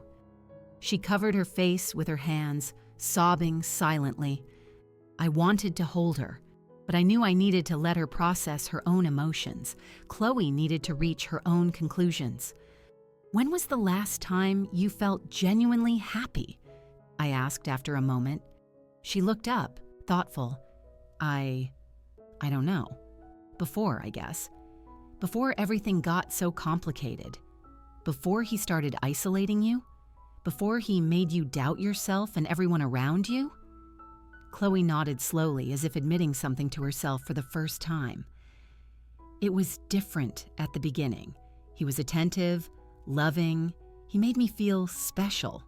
She covered her face with her hands, sobbing silently. I wanted to hold her, but I knew I needed to let her process her own emotions. Chloe needed to reach her own conclusions. "When was the last time you felt genuinely happy?" I asked after a moment. She looked up, thoughtful. I don't know. Before, I guess. Before everything got so complicated. Before he started isolating you. Before he made you doubt yourself and everyone around you." Chloe nodded slowly, as if admitting something to herself for the first time. "It was different at the beginning. He was attentive, loving. He made me feel special."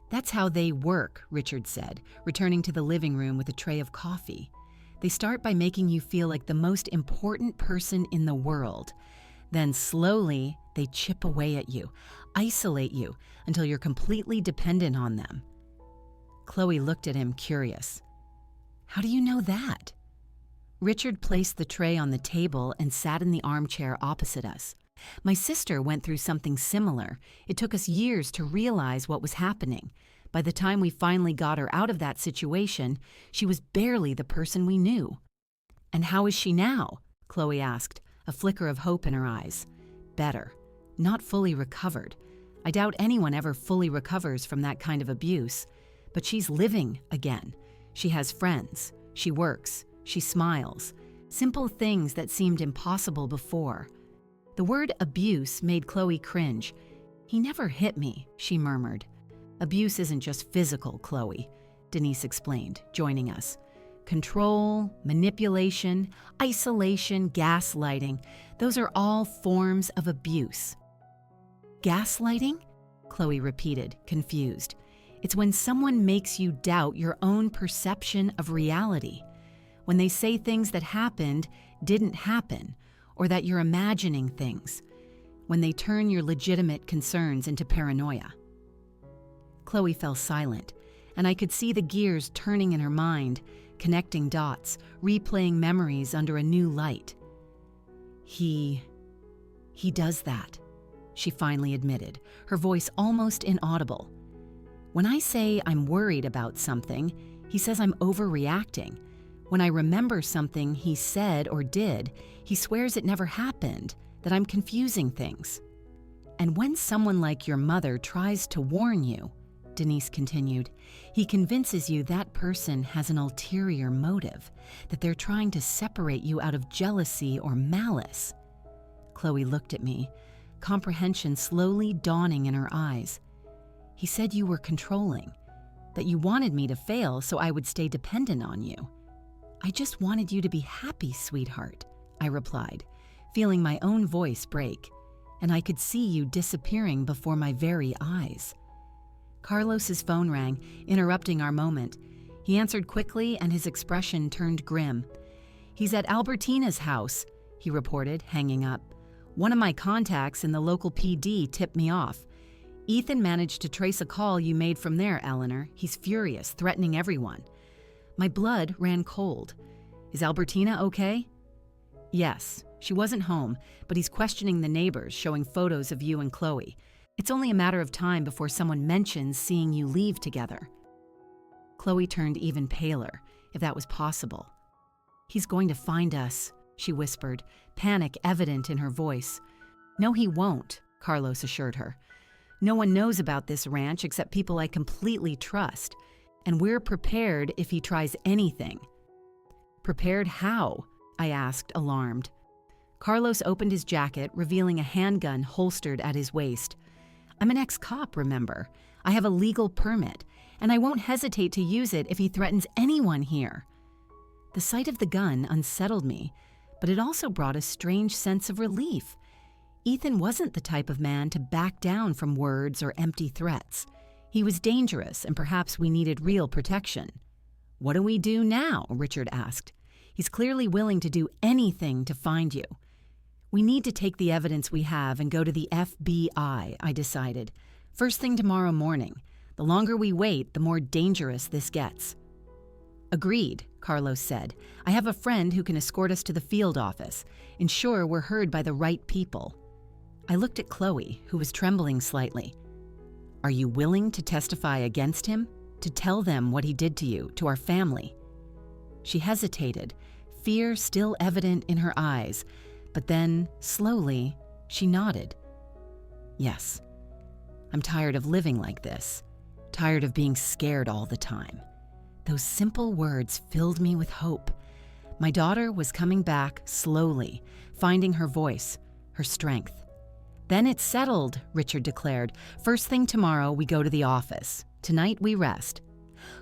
"That's how they work," Richard said, returning to the living room with a tray of coffee. "They start by making you feel like the most important person in the world. Then slowly, they chip away at you, isolate you, until you're completely dependent on them." Chloe looked at him, curious. "How do you know that?" Richard placed the tray on the table and sat in the armchair opposite us. "My sister went through something similar. It took us years to realize what was happening. By the time we finally got her out of that situation, she was barely the person we knew." "And how is she now?" Chloe asked, a flicker of hope in her eyes. "Better. Not fully recovered. I doubt anyone ever fully recovers from that kind of abuse. But she's living again. She has friends. She works. She smiles. Simple things that seemed impossible before." The word abuse made Chloe cringe. "He never hit me," she murmured. "Abuse isn't just physical, Chloe," Denise explained, joining us. "Control, manipulation, isolation, gaslighting, those are all forms of abuse." "Gaslighting?" Chloe repeated, confused. "It's when someone makes you doubt your own perception of reality. When they say things that happened didn't happen, or that you're imagining things. When they turn your legitimate concerns into paranoia." Chloe fell silent, and I could see the gears turning in her mind, connecting dots, replaying memories under a new light. He does that," she finally admitted, her voice almost inaudible. "When I say I'm worried about something, he says I'm overreacting. When I remember something he said or did, he swears it never happened, that I'm confusing things. And when someone like your mother tries to warn you," Denise continued, "he convinces you that person has an ulterior motive, that they're trying to separate you out of jealousy or malice." Chloe looked at me, comprehension slowly dawning in her eyes. "He said you were controlling, that you wanted me to fail so I would stay dependent on you." "I just wanted you to be happy, sweetheart," I replied, feeling my own voice break, "and I could see you disappearing before my very eyes." Carlos's phone rang, interrupting our moment. He answered quickly and his expression turned grim. "He's at Albertina's house," he reported, hanging up. "One of my contacts in the local PD tipped me off. Ethan managed to trace a call you made from there, Eleanor. He's furious, threatening everyone." My blood ran cold. "Is Albertina okay?" "Yes, she wasn't home, but he's questioning the neighbors, showing photos of you and Chloe. It's only a matter of time before someone mentions seeing you leave together." Chloe turned even paler, if that was possible. "He's going to find us," she whispered, panic evident in her voice. "No, he won't," Carlos assured her. "No one knows about this ranch except people I completely trust, and we're prepared if he tries anything. Prepared how? I asked, alarmed. Carlos opened his jacket, revealing a handgun holstered at his waist. I'm an ex-cop, remember? I have a legal permit, and I won't hesitate to use it if he threatens anyone here. The sight of the gun unsettled me, but it also brought a strange sense of relief. Ethan wasn't the type of man to back down from words or empty threats. He was dangerous, and perhaps we needed real protection. What do we do now? Richard asked. He's clearly willing to do anything to find you. We need to take the evidence we have and go to the FBI, I decided. First thing tomorrow morning. The longer we wait, the more dangerous this gets. Agreed, Carlos said. I have a friend who can escort us to the field office, ensure we're heard by the right people. I looked at Chloe, who was trembling slightly. Are you willing to testify against him? To tell them what he did to you, to our family? She hesitated, fear still evident in her eyes, but then, slowly, she nodded. Yes. I'm tired of living like this, tired of being scared all the time. Those simple words filled me with hope. My daughter was coming back slowly, finding her voice, her strength. Then it's settled, Richard declared. First thing tomorrow, we go to the office. Tonight, we rest.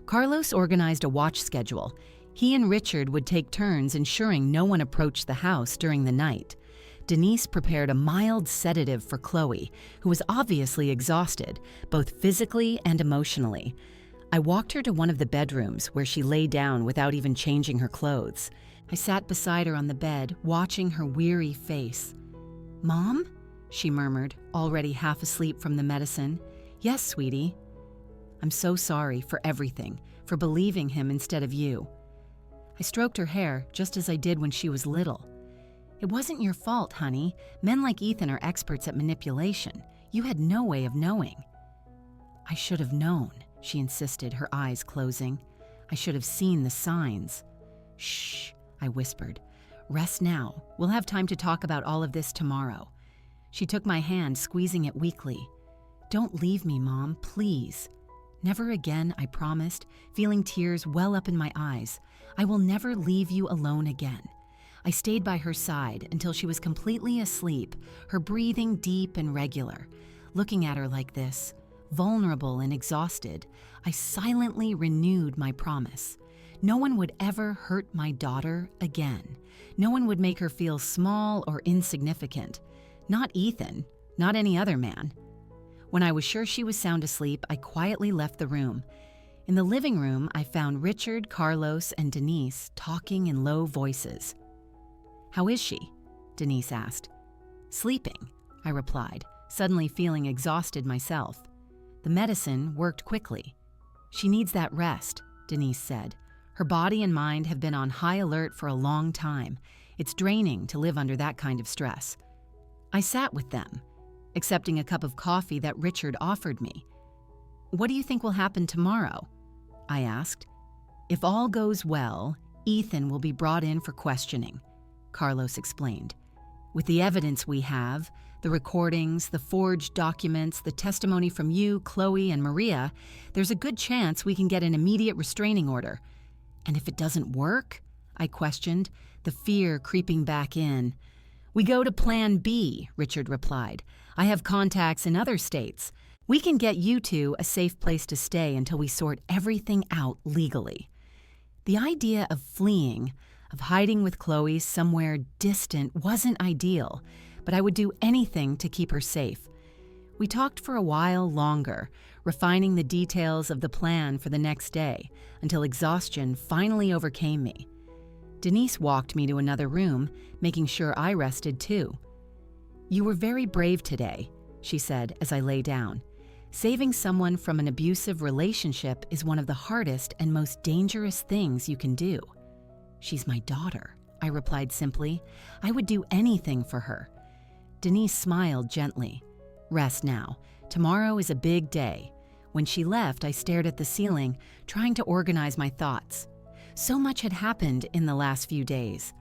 Carlos organized a watch schedule. He and Richard would take turns ensuring no one approached the house during the night. Denise prepared a mild sedative for Chloe, who was obviously exhausted, both physically and emotionally. I walked her to one of the bedrooms where she lay down without even changing her clothes. I sat beside her on the bed, watching her weary face. "Mom?" she murmured, already half asleep from the medicine. "Yes, sweetie." "I'm so sorry for everything, for believing him instead of you." I stroked her hair just as I did when she was little. "It wasn't your fault, honey. Men like Ethan are experts at manipulation. You had no way of knowing." "I should have known," she insisted, her eyes closing. "I should have seen the signs." "Shh," I whispered. "Rest now. We'll have time to talk about all of this tomorrow." She took my hand, squeezing it weakly. "Don't leave me, Mom, please." "Never again," I promised, feeling tears well up in my eyes. "I will never leave you alone again." I stayed by her side until she was completely asleep, her breathing deep and regular. Looking at her like this, vulnerable and exhausted, I silently renewed my promise. No one would ever hurt my daughter again. No one would make her feel small or insignificant. Not Ethan, not any other man. When I was sure she was sound asleep, I quietly left the room. In the living room, I found Richard, Carlos, and Denise talking in low voices. "How is she?" Denise asked. "Sleeping," I replied, suddenly feeling exhausted myself. The medicine worked quickly. "She needs that rest," Denise said. "Her body and mind have been on high alert for a long time. It's draining to live under that kind of stress." I sat with them, accepting a cup of coffee that Richard offered me. "What do you think will happen tomorrow?" I asked. "If all goes well, Ethan will be brought in for questioning," Carlos explained. "With the evidence we have, the recordings, the forged documents, the testimony from you, Chloe, and Maria, there's a good chance we can get an immediate restraining order." "And if it doesn't work?" I questioned, the fear creeping back in. "We go to Plan B," Richard replied. "I have contacts in other states. We can get you two a safe place to stay until we sort everything out legally." The idea of fleeing, of hiding with Chloe somewhere distant wasn't ideal, but I would do anything to keep her safe. We talked for a while longer, refining the details of the plan for the next day, until exhaustion finally overcame me. Denise walked me to another room, making sure I rested too. "You were very brave today," she said as I lay down. "Saving someone from an abusive relationship is one of the hardest and most dangerous things you can do." "She's my daughter," I replied simply. "I would do anything for her." Denise smiled gently. "Rest now. Tomorrow is a big day." When she left, I stared at the ceiling, trying to organize my thoughts. So much had happened in the last few days.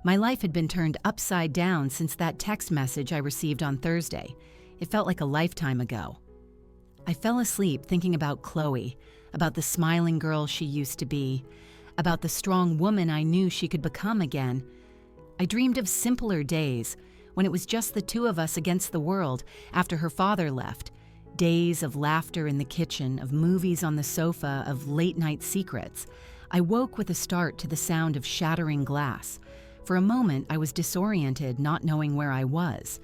My life had been turned upside down since that text message I received on Thursday. It felt like a lifetime ago. I fell asleep thinking about Chloe, about the smiling girl she used to be, about the strong woman I knew she could become again. I dreamed of simpler days, when it was just the two of us against the world after her father left. Days of laughter in the kitchen, of movies on the sofa, of late-night secrets. I woke with a start to the sound of shattering glass. For a moment, I was disoriented, not knowing where I was.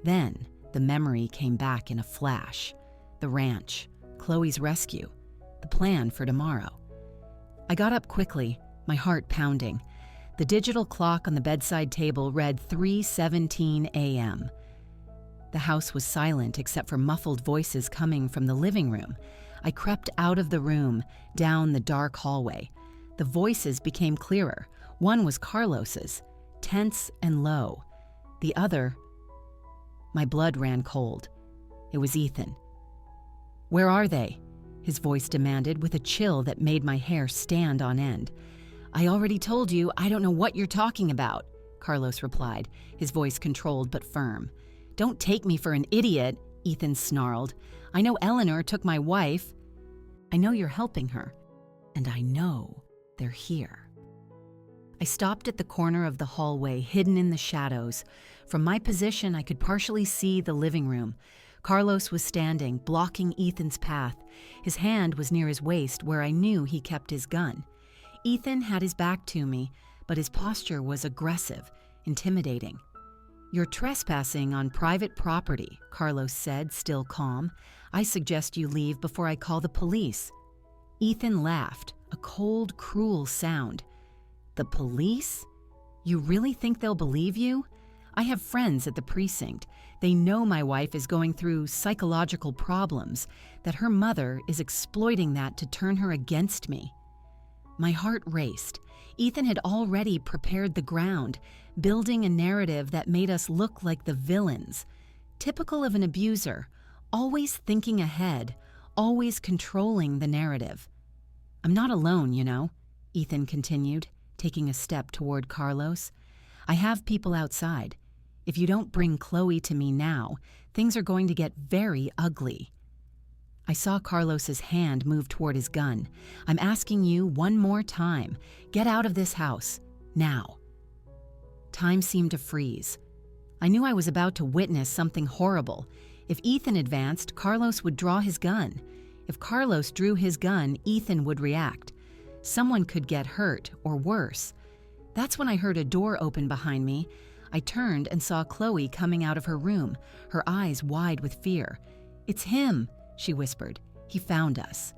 Then, the memory came back in a flash. The ranch, Chloe's rescue, the plan for tomorrow. I got up quickly, my heart pounding. The digital clock on the bedside table read 3:17 a.m. The house was silent except for muffled voices coming from the living room. I crept out of the room, down the dark hallway. The voices became clearer. One was Carlos's, tense and low. The other... My blood ran cold. It was Ethan. "Where are they?" his voice demanded with a chill that made my hair stand on end. "I already told you, I don't know what you're talking about," Carlos replied, his voice controlled but firm. "Don't take me for an idiot," Ethan snarled. "I know Eleanor took my wife. I know you're helping her, and I know they're here." I stopped at the corner of the hallway, hidden in the shadows. From my position, I could partially see the living room. Carlos was standing, blocking Ethan's path. His hand was near his waist, where I knew he kept his gun. Ethan had his back to me, but his posture was aggressive, intimidating. "You're trespassing on private property," Carlos said, still calm. "I suggest you leave before I call the police." Ethan laughed, a cold, cruel sound. "The police? You really think they'll believe you? I have friends at the precinct. They know my wife is going through psychological problems, that her mother is exploiting that to turn her against me." My heart raced. Ethan had already prepared the ground, building a narrative that made us look like the villains. Typical of an abuser, always thinking ahead, always controlling the narrative. "I'm not alone, you know," Ethan continued, taking a step toward Carlos. "I have people outside. If you don't bring Chloe to me now, things are going to get very ugly." I saw Carlos's hand move toward his gun. "I'm asking you one more time. Get out of this house. Now." Time seemed to freeze. I knew I was about to witness something horrible. If Ethan advanced, Carlos would draw his gun. If Carlos drew his gun, Ethan would react. Someone could get hurt, or worse. That's when I heard a door open behind me. I turned and saw Chloe coming out of her room, her eyes wide with fear. "It's him," she whispered. "He found us."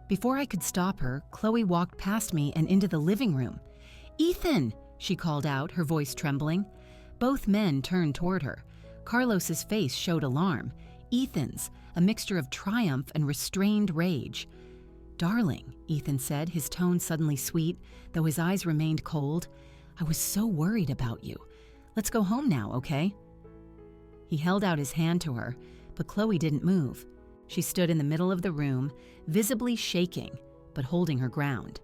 Before I could stop her, Chloe walked past me and into the living room. "Ethan!" she called out, her voice trembling. Both men turned toward her. Carlos's face showed alarm. Ethan's, a mixture of triumph and restrained rage. "Darling," Ethan said, his tone suddenly sweet, though his eyes remained cold. "I was so worried about you. Let's go home now, okay?" He held out his hand to her, but Chloe didn't move. She stood in the middle of the room, visibly shaking, but holding her ground.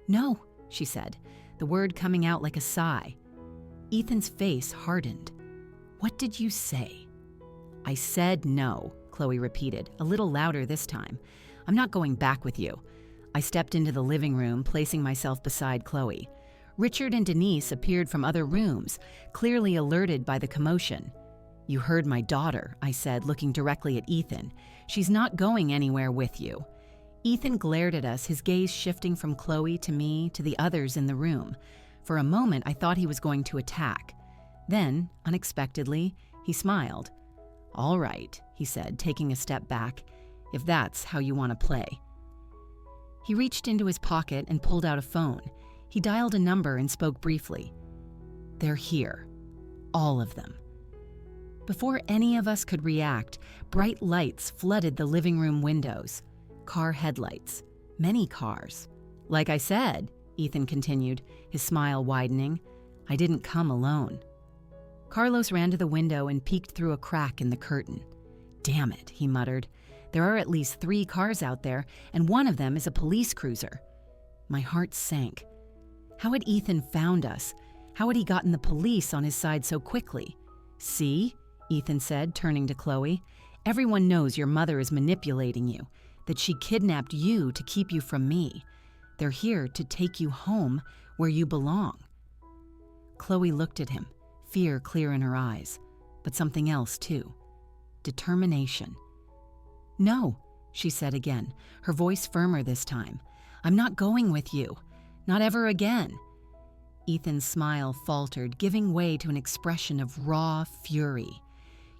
"No," she said, the word coming out like a sigh. Ethan's face hardened. "What did you say?" "I said no," Chloe repeated, a little louder this time. "I'm not going back with you." I stepped into the living room, placing myself beside Chloe. Richard and Denise appeared from other rooms, clearly alerted by the commotion. "You heard my daughter," I said, looking directly at Ethan. "She's not going anywhere with you." Ethan glared at us, his gaze shifting from Chloe to me to the others in the room. For a moment, I thought he was going to attack. Then, unexpectedly, he smiled. "All right," he said, taking a step back, "if that's how you want to play." He reached into his pocket and pulled out a phone. He dialed a number and spoke briefly. "They're here. All of them." Before any of us could react, bright lights flooded the living room windows. Car headlights. Many cars. "Like I said," Ethan continued, his smile widening, "I didn't come alone." Carlos ran to the window and peeked through a crack in the curtain. "Damn it," he muttered. "There are at least 3 cars out there, and one of them is a police cruiser." My heart sank. How had Ethan found us? How had he gotten the police on his side so quickly? "See?" Ethan said, turning to Chloe. "Everyone knows your mother is manipulating you, that she kidnapped you to keep you from me. They're here to take you home where you belong." Chloe looked at him, fear clear in her eyes, but something else too. Determination. "No," she said again, her voice firmer this time. "I'm not going with you. Not ever again." Ethan's smile faltered, giving way to an expression of raw fury.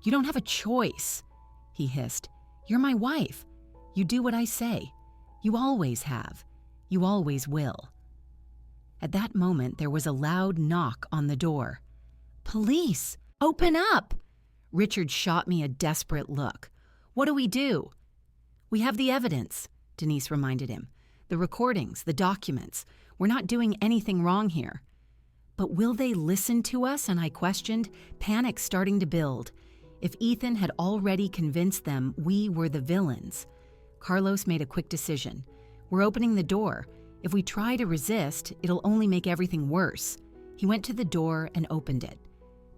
"You don't have a choice," he hissed. "You're my wife. You do what I say. You always have. You always will." At that moment, there was a loud knock on the door. "Police! Open up!" Richard shot me a desperate look. "What do we do?" "We have the evidence," Denise reminded him. "The recordings, the documents. We're not doing anything wrong here." "But will they listen to us?" and I questioned, panic starting to build. If Ethan had already convinced them we were the villains. Carlos made a quick decision. "We're opening the door. If we try to resist, it'll only make everything worse." He went to the door and opened it.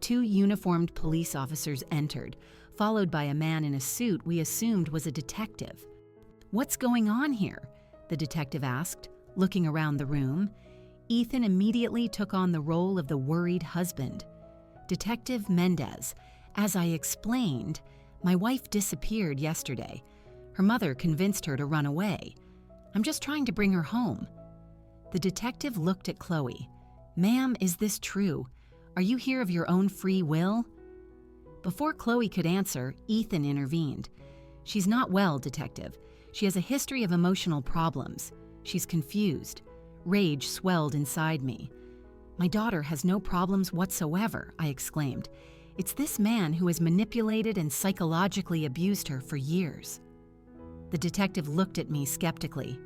2 uniformed police officers entered, followed by a man in a suit we assumed was a detective. "What's going on here?" the detective asked, looking around the room. Ethan immediately took on the role of the worried husband. "Detective Mendez, as I explained, my wife disappeared yesterday. Her mother convinced her to run away. I'm just trying to bring her home." The detective looked at Chloe. "Ma'am, is this true? Are you here of your own free will?" Before Chloe could answer, Ethan intervened. "She's not well, detective. She has a history of emotional problems. She's confused." Rage swelled inside me. "My daughter has no problems whatsoever," I exclaimed. "It's this man who has manipulated and psychologically abused her for years." The detective looked at me skeptically.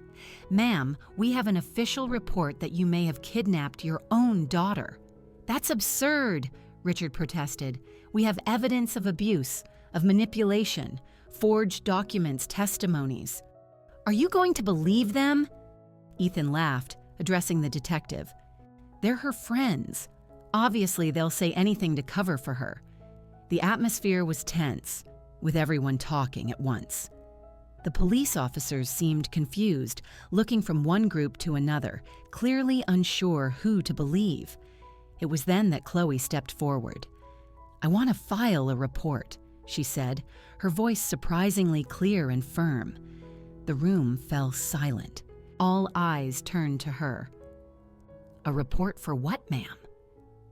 "Ma'am, we have an official report that you may have kidnapped your own daughter." "That's absurd," Richard protested. "We have evidence of abuse, of manipulation, forged documents, testimonies." "Are you going to believe them?" Ethan laughed, addressing the detective. "They're her friends. Obviously, they'll say anything to cover for her." The atmosphere was tense, with everyone talking at once. The police officers seemed confused, looking from one group to another, clearly unsure who to believe. It was then that Chloe stepped forward. "I want to file a report," she said, her voice surprisingly clear and firm. The room fell silent. All eyes turned to her. "A report for what, ma'am?"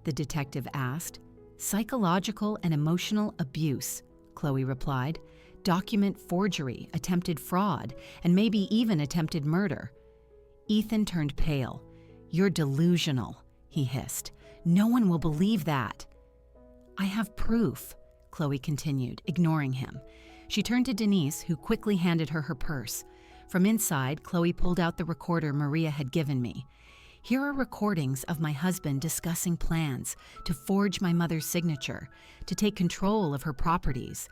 the detective asked. "Psychological and emotional abuse," Chloe replied. "Document forgery, attempted fraud, and maybe even attempted murder." Ethan turned pale. "You're delusional," he hissed. "No one will believe that." "I have proof," Chloe continued, ignoring him. She turned to Denise, who quickly handed her her purse. From inside, Chloe pulled out the recorder Maria had given me. "Here are recordings of my husband discussing plans to forge my mother's signature, to take control of her properties.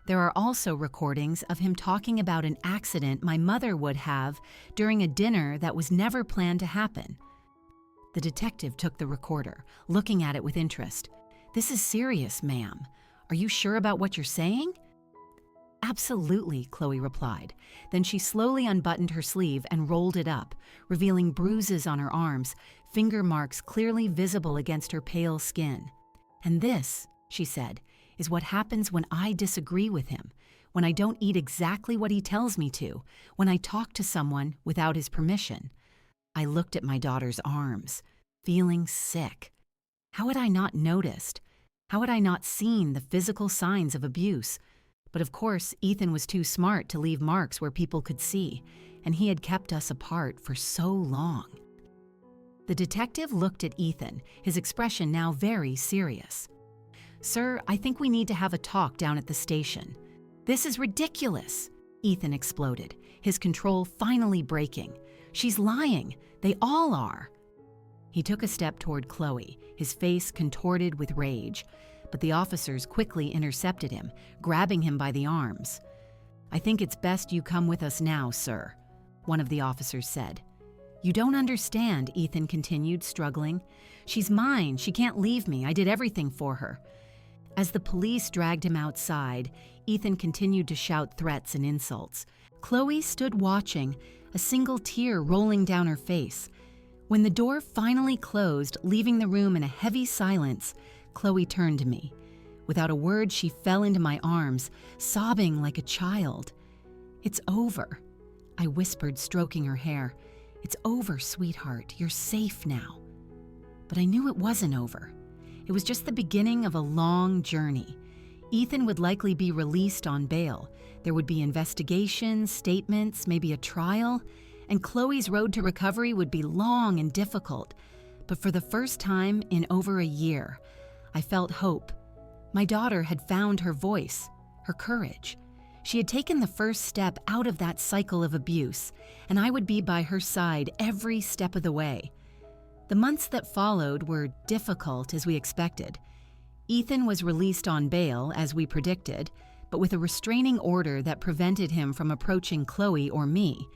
There are also recordings of him talking about an accident my mother would have during a dinner that was never planned to happen." The detective took the recorder, looking at it with interest. "This is serious, ma'am. Are you sure about what you're saying?" "Absolutely," Chloe replied. Then she slowly unbuttoned her sleeve and rolled it up, revealing bruises on her arms, finger marks clearly visible against her pale skin. "And this," she said, "is what happens when I disagree with him, when I don't eat exactly what he tells me to, when I talk to someone without his permission." I looked at my daughter's arms, feeling sick. How had I not noticed? How had I not seen the physical signs of abuse? But of course, Ethan was too smart to leave marks where people could see, and he had kept us apart for so long. The detective looked at Ethan, his expression now very serious. "Sir, I think we need to have a talk down at the station." "This is ridiculous," Ethan exploded, his control finally breaking. "She's lying. They all are." He took a step toward Chloe, his face contorted with rage, but the officers quickly intercepted him, grabbing him by the arms. "I think it's best you come with us now, sir," one of the officers said. "You don't understand," Ethan continued, struggling. "She's mine. She can't leave me. I did everything for her." As the police dragged him outside, Ethan continued to shout threats and insults. Chloe stood watching, a single tear rolling down her face. When the door finally closed, leaving the room in a heavy silence, Chloe turned to me. Without a word, she fell into my arms, sobbing like a child. "It's over," I whispered, stroking her hair. "It's over, sweetheart. You're safe now." But I knew it wasn't over. It was just the beginning of a long journey. Ethan would likely be released on bail. There would be investigations, statements, maybe a trial, and Chloe's road to recovery would be long and difficult. But for the first time in over a year, I felt hope. My daughter had found her voice, her courage. She had taken the first step out of that cycle of abuse, and I would be by her side every step of the way. The months that followed were difficult as we expected. Ethan was released on bail, as we predicted, but with a restraining order that prevented him from approaching Chloe or me.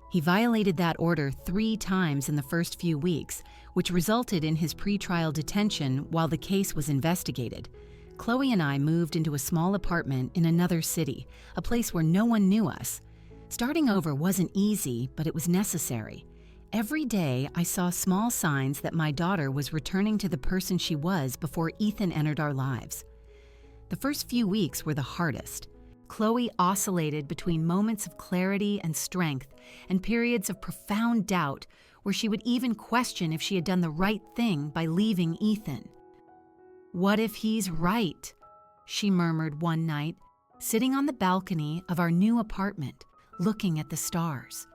He violated that order 3 times in the first few weeks, which resulted in his pretrial detention while the case was investigated. Chloe and I moved into a small apartment in another city, a place where no one knew us. Starting over wasn't easy, but it was necessary. Every day, I saw small signs that my daughter was returning to the person she was before Ethan entered our lives. The first few weeks were the hardest. Chloe oscillated between moments of clarity and strength and periods of profound doubt where she would even question if she had done the right thing by leaving Ethan. "What if he's right?" she murmured one night, sitting on the balcony of our new apartment, looking at the stars.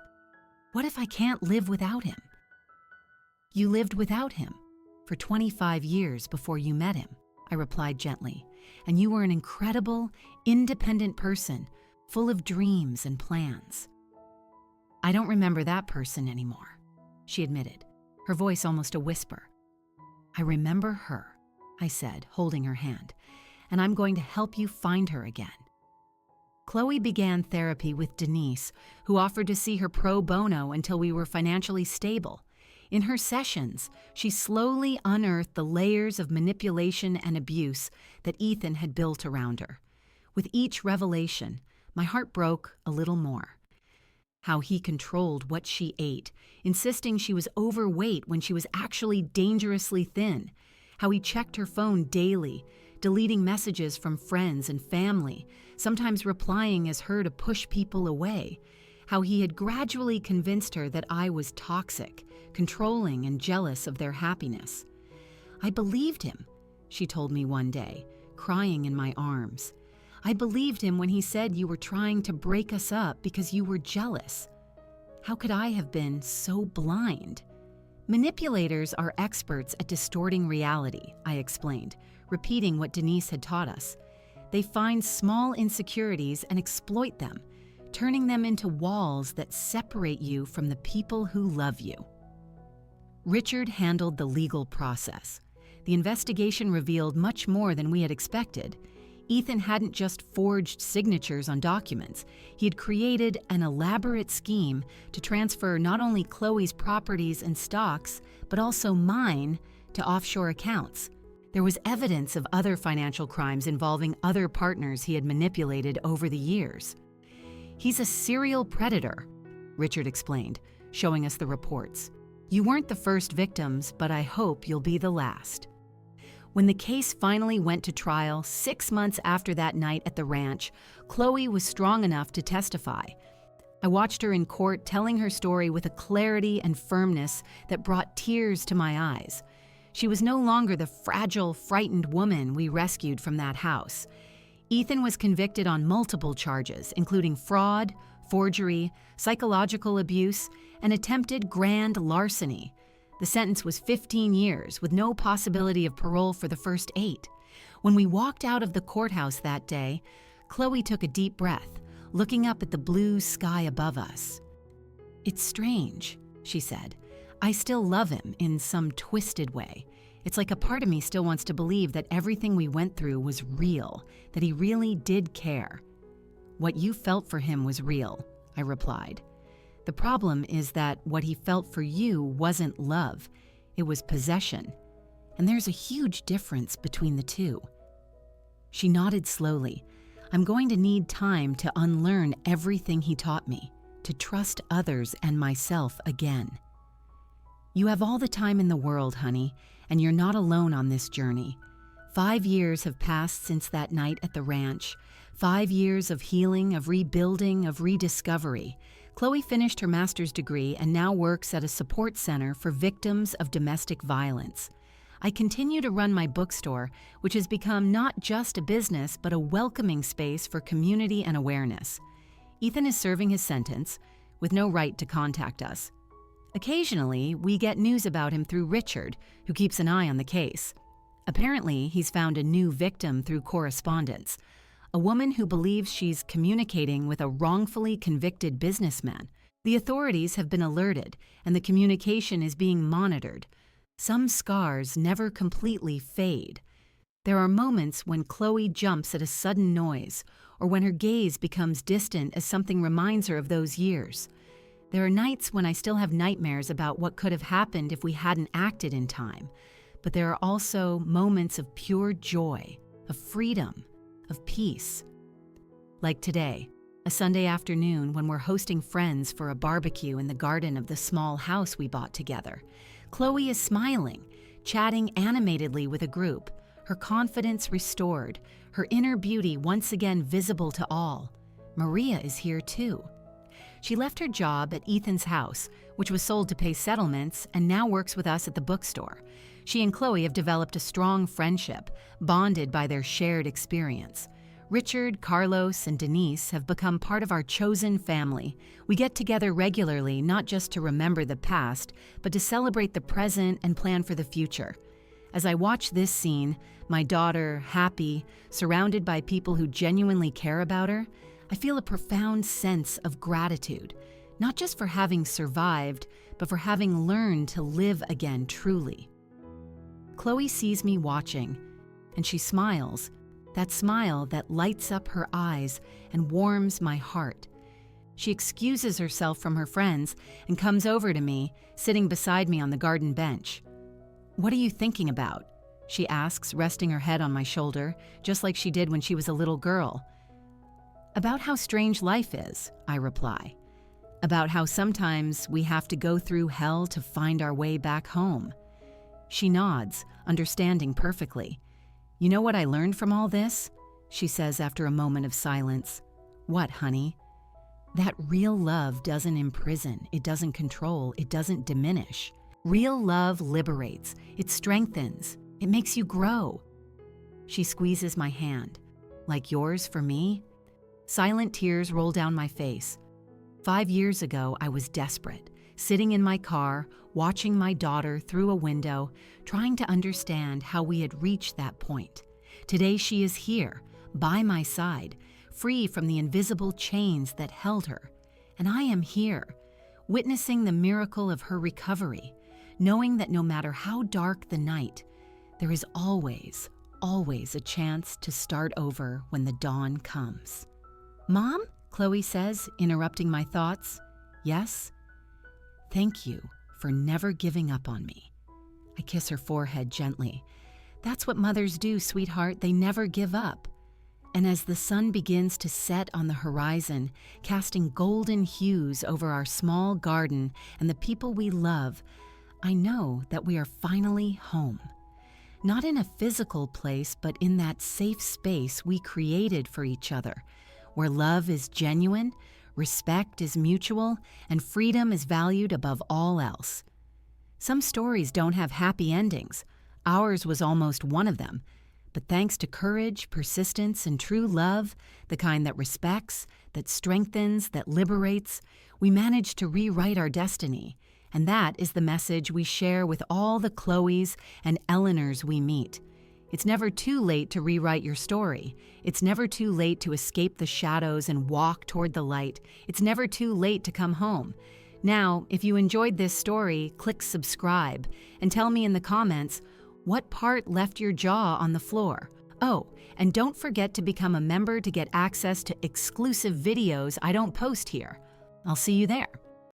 "What if I can't live without him?" "You lived without him for 25 years before you met him," I replied gently, "and you were an incredible, independent person, full of dreams and plans." "I don't remember that person anymore," she admitted, her voice almost a whisper. "I remember her," I said, holding her hand, "and I'm going to help you find her again." Chloe began therapy with Denise, who offered to see her pro bono until we were financially stable. In her sessions, she slowly unearthed the layers of manipulation and abuse that Ethan had built around her. With each revelation, my heart broke a little more. How he controlled what she ate, insisting she was overweight when she was actually dangerously thin. How he checked her phone daily, deleting messages from friends and family, sometimes replying as her to push people away. How he had gradually convinced her that I was toxic, controlling, and jealous of their happiness. "I believed him," she told me one day, crying in my arms. "I believed him when he said you were trying to break us up because you were jealous. How could I have been so blind?" "Manipulators are experts at distorting reality," I explained, repeating what Denise had taught us. "They find small insecurities and exploit them, turning them into walls that separate you from the people who love you." Richard handled the legal process. The investigation revealed much more than we had expected. Ethan hadn't just forged signatures on documents. He had created an elaborate scheme to transfer not only Chloe's properties and stocks, but also mine, to offshore accounts. There was evidence of other financial crimes involving other partners he had manipulated over the years. "He's a serial predator," Richard explained, showing us the reports. "You weren't the first victims, but I hope you'll be the last." When the case finally went to trial 6 months after that night at the ranch, Chloe was strong enough to testify. I watched her in court telling her story with a clarity and firmness that brought tears to my eyes. She was no longer the fragile, frightened woman we rescued from that house. Ethan was convicted on multiple charges, including fraud, forgery, psychological abuse, and attempted grand larceny. The sentence was 15 years, with no possibility of parole for the first 8. When we walked out of the courthouse that day, Chloe took a deep breath, looking up at the blue sky above us. "It's strange," she said. "I still love him in some twisted way. It's like a part of me still wants to believe that everything we went through was real, that he really did care." "What you felt for him was real," I replied. "The problem is that what he felt for you wasn't love, it was possession. And there's a huge difference between the two." She nodded slowly. "I'm going to need time to unlearn everything he taught me, to trust others and myself again. You have all the time in the world, honey, and you're not alone on this journey. 5 years have passed since that night at the ranch. 5 years of healing, of rebuilding, of rediscovery. Chloe finished her master's degree and now works at a support center for victims of domestic violence. I continue to run my bookstore, which has become not just a business, but a welcoming space for community and awareness. Ethan is serving his sentence, with no right to contact us. Occasionally, we get news about him through Richard, who keeps an eye on the case. Apparently, he's found a new victim through correspondence, a woman who believes she's communicating with a wrongfully convicted businessman. The authorities have been alerted, and the communication is being monitored. Some scars never completely fade. There are moments when Chloe jumps at a sudden noise, or when her gaze becomes distant as something reminds her of those years. There are nights when I still have nightmares about what could have happened if we hadn't acted in time. But there are also moments of pure joy, of freedom, of peace. Like today, a Sunday afternoon when we're hosting friends for a barbecue in the garden of the small house we bought together. Chloe is smiling, chatting animatedly with a group, her confidence restored, her inner beauty once again visible to all. Maria is here too. She left her job at Ethan's house, which was sold to pay settlements, and now works with us at the bookstore. She and Chloe have developed a strong friendship, bonded by their shared experience. Richard, Carlos, and Denise have become part of our chosen family. We get together regularly, not just to remember the past, but to celebrate the present and plan for the future. As I watch this scene, my daughter, happy, surrounded by people who genuinely care about her, I feel a profound sense of gratitude, not just for having survived, but for having learned to live again truly. Chloe sees me watching, and she smiles, that smile that lights up her eyes and warms my heart. She excuses herself from her friends and comes over to me, sitting beside me on the garden bench. "What are you thinking about?" she asks, resting her head on my shoulder, just like she did when she was a little girl. "About how strange life is," I reply. "About how sometimes we have to go through hell to find our way back home." She nods, understanding perfectly. "You know what I learned from all this?" she says after a moment of silence. "What, honey?" "That real love doesn't imprison, it doesn't control, it doesn't diminish. Real love liberates, it strengthens, it makes you grow." She squeezes my hand. "Like yours for me?" Silent tears roll down my face. 5 years ago, I was desperate, sitting in my car, watching my daughter through a window, trying to understand how we had reached that point. Today she is here, by my side, free from the invisible chains that held her. And I am here, witnessing the miracle of her recovery, knowing that no matter how dark the night, there is always, always a chance to start over when the dawn comes. "Mom?" Chloe says, interrupting my thoughts. "Yes?" "Thank you for never giving up on me." I kiss her forehead gently. "That's what mothers do, sweetheart. They never give up." And as the sun begins to set on the horizon, casting golden hues over our small garden and the people we love, I know that we are finally home. Not in a physical place, but in that safe space we created for each other, where love is genuine, respect is mutual, and freedom is valued above all else. Some stories don't have happy endings. Ours was almost one of them. But thanks to courage, persistence, and true love, the kind that respects, that strengthens, that liberates, we managed to rewrite our destiny. And that is the message we share with all the Chloes and Eleanors we meet. It's never too late to rewrite your story. It's never too late to escape the shadows and walk toward the light. It's never too late to come home. Now, if you enjoyed this story, click subscribe and tell me in the comments what part left your jaw on the floor. Oh, and don't forget to become a member to get access to exclusive videos I don't post here. I'll see you there.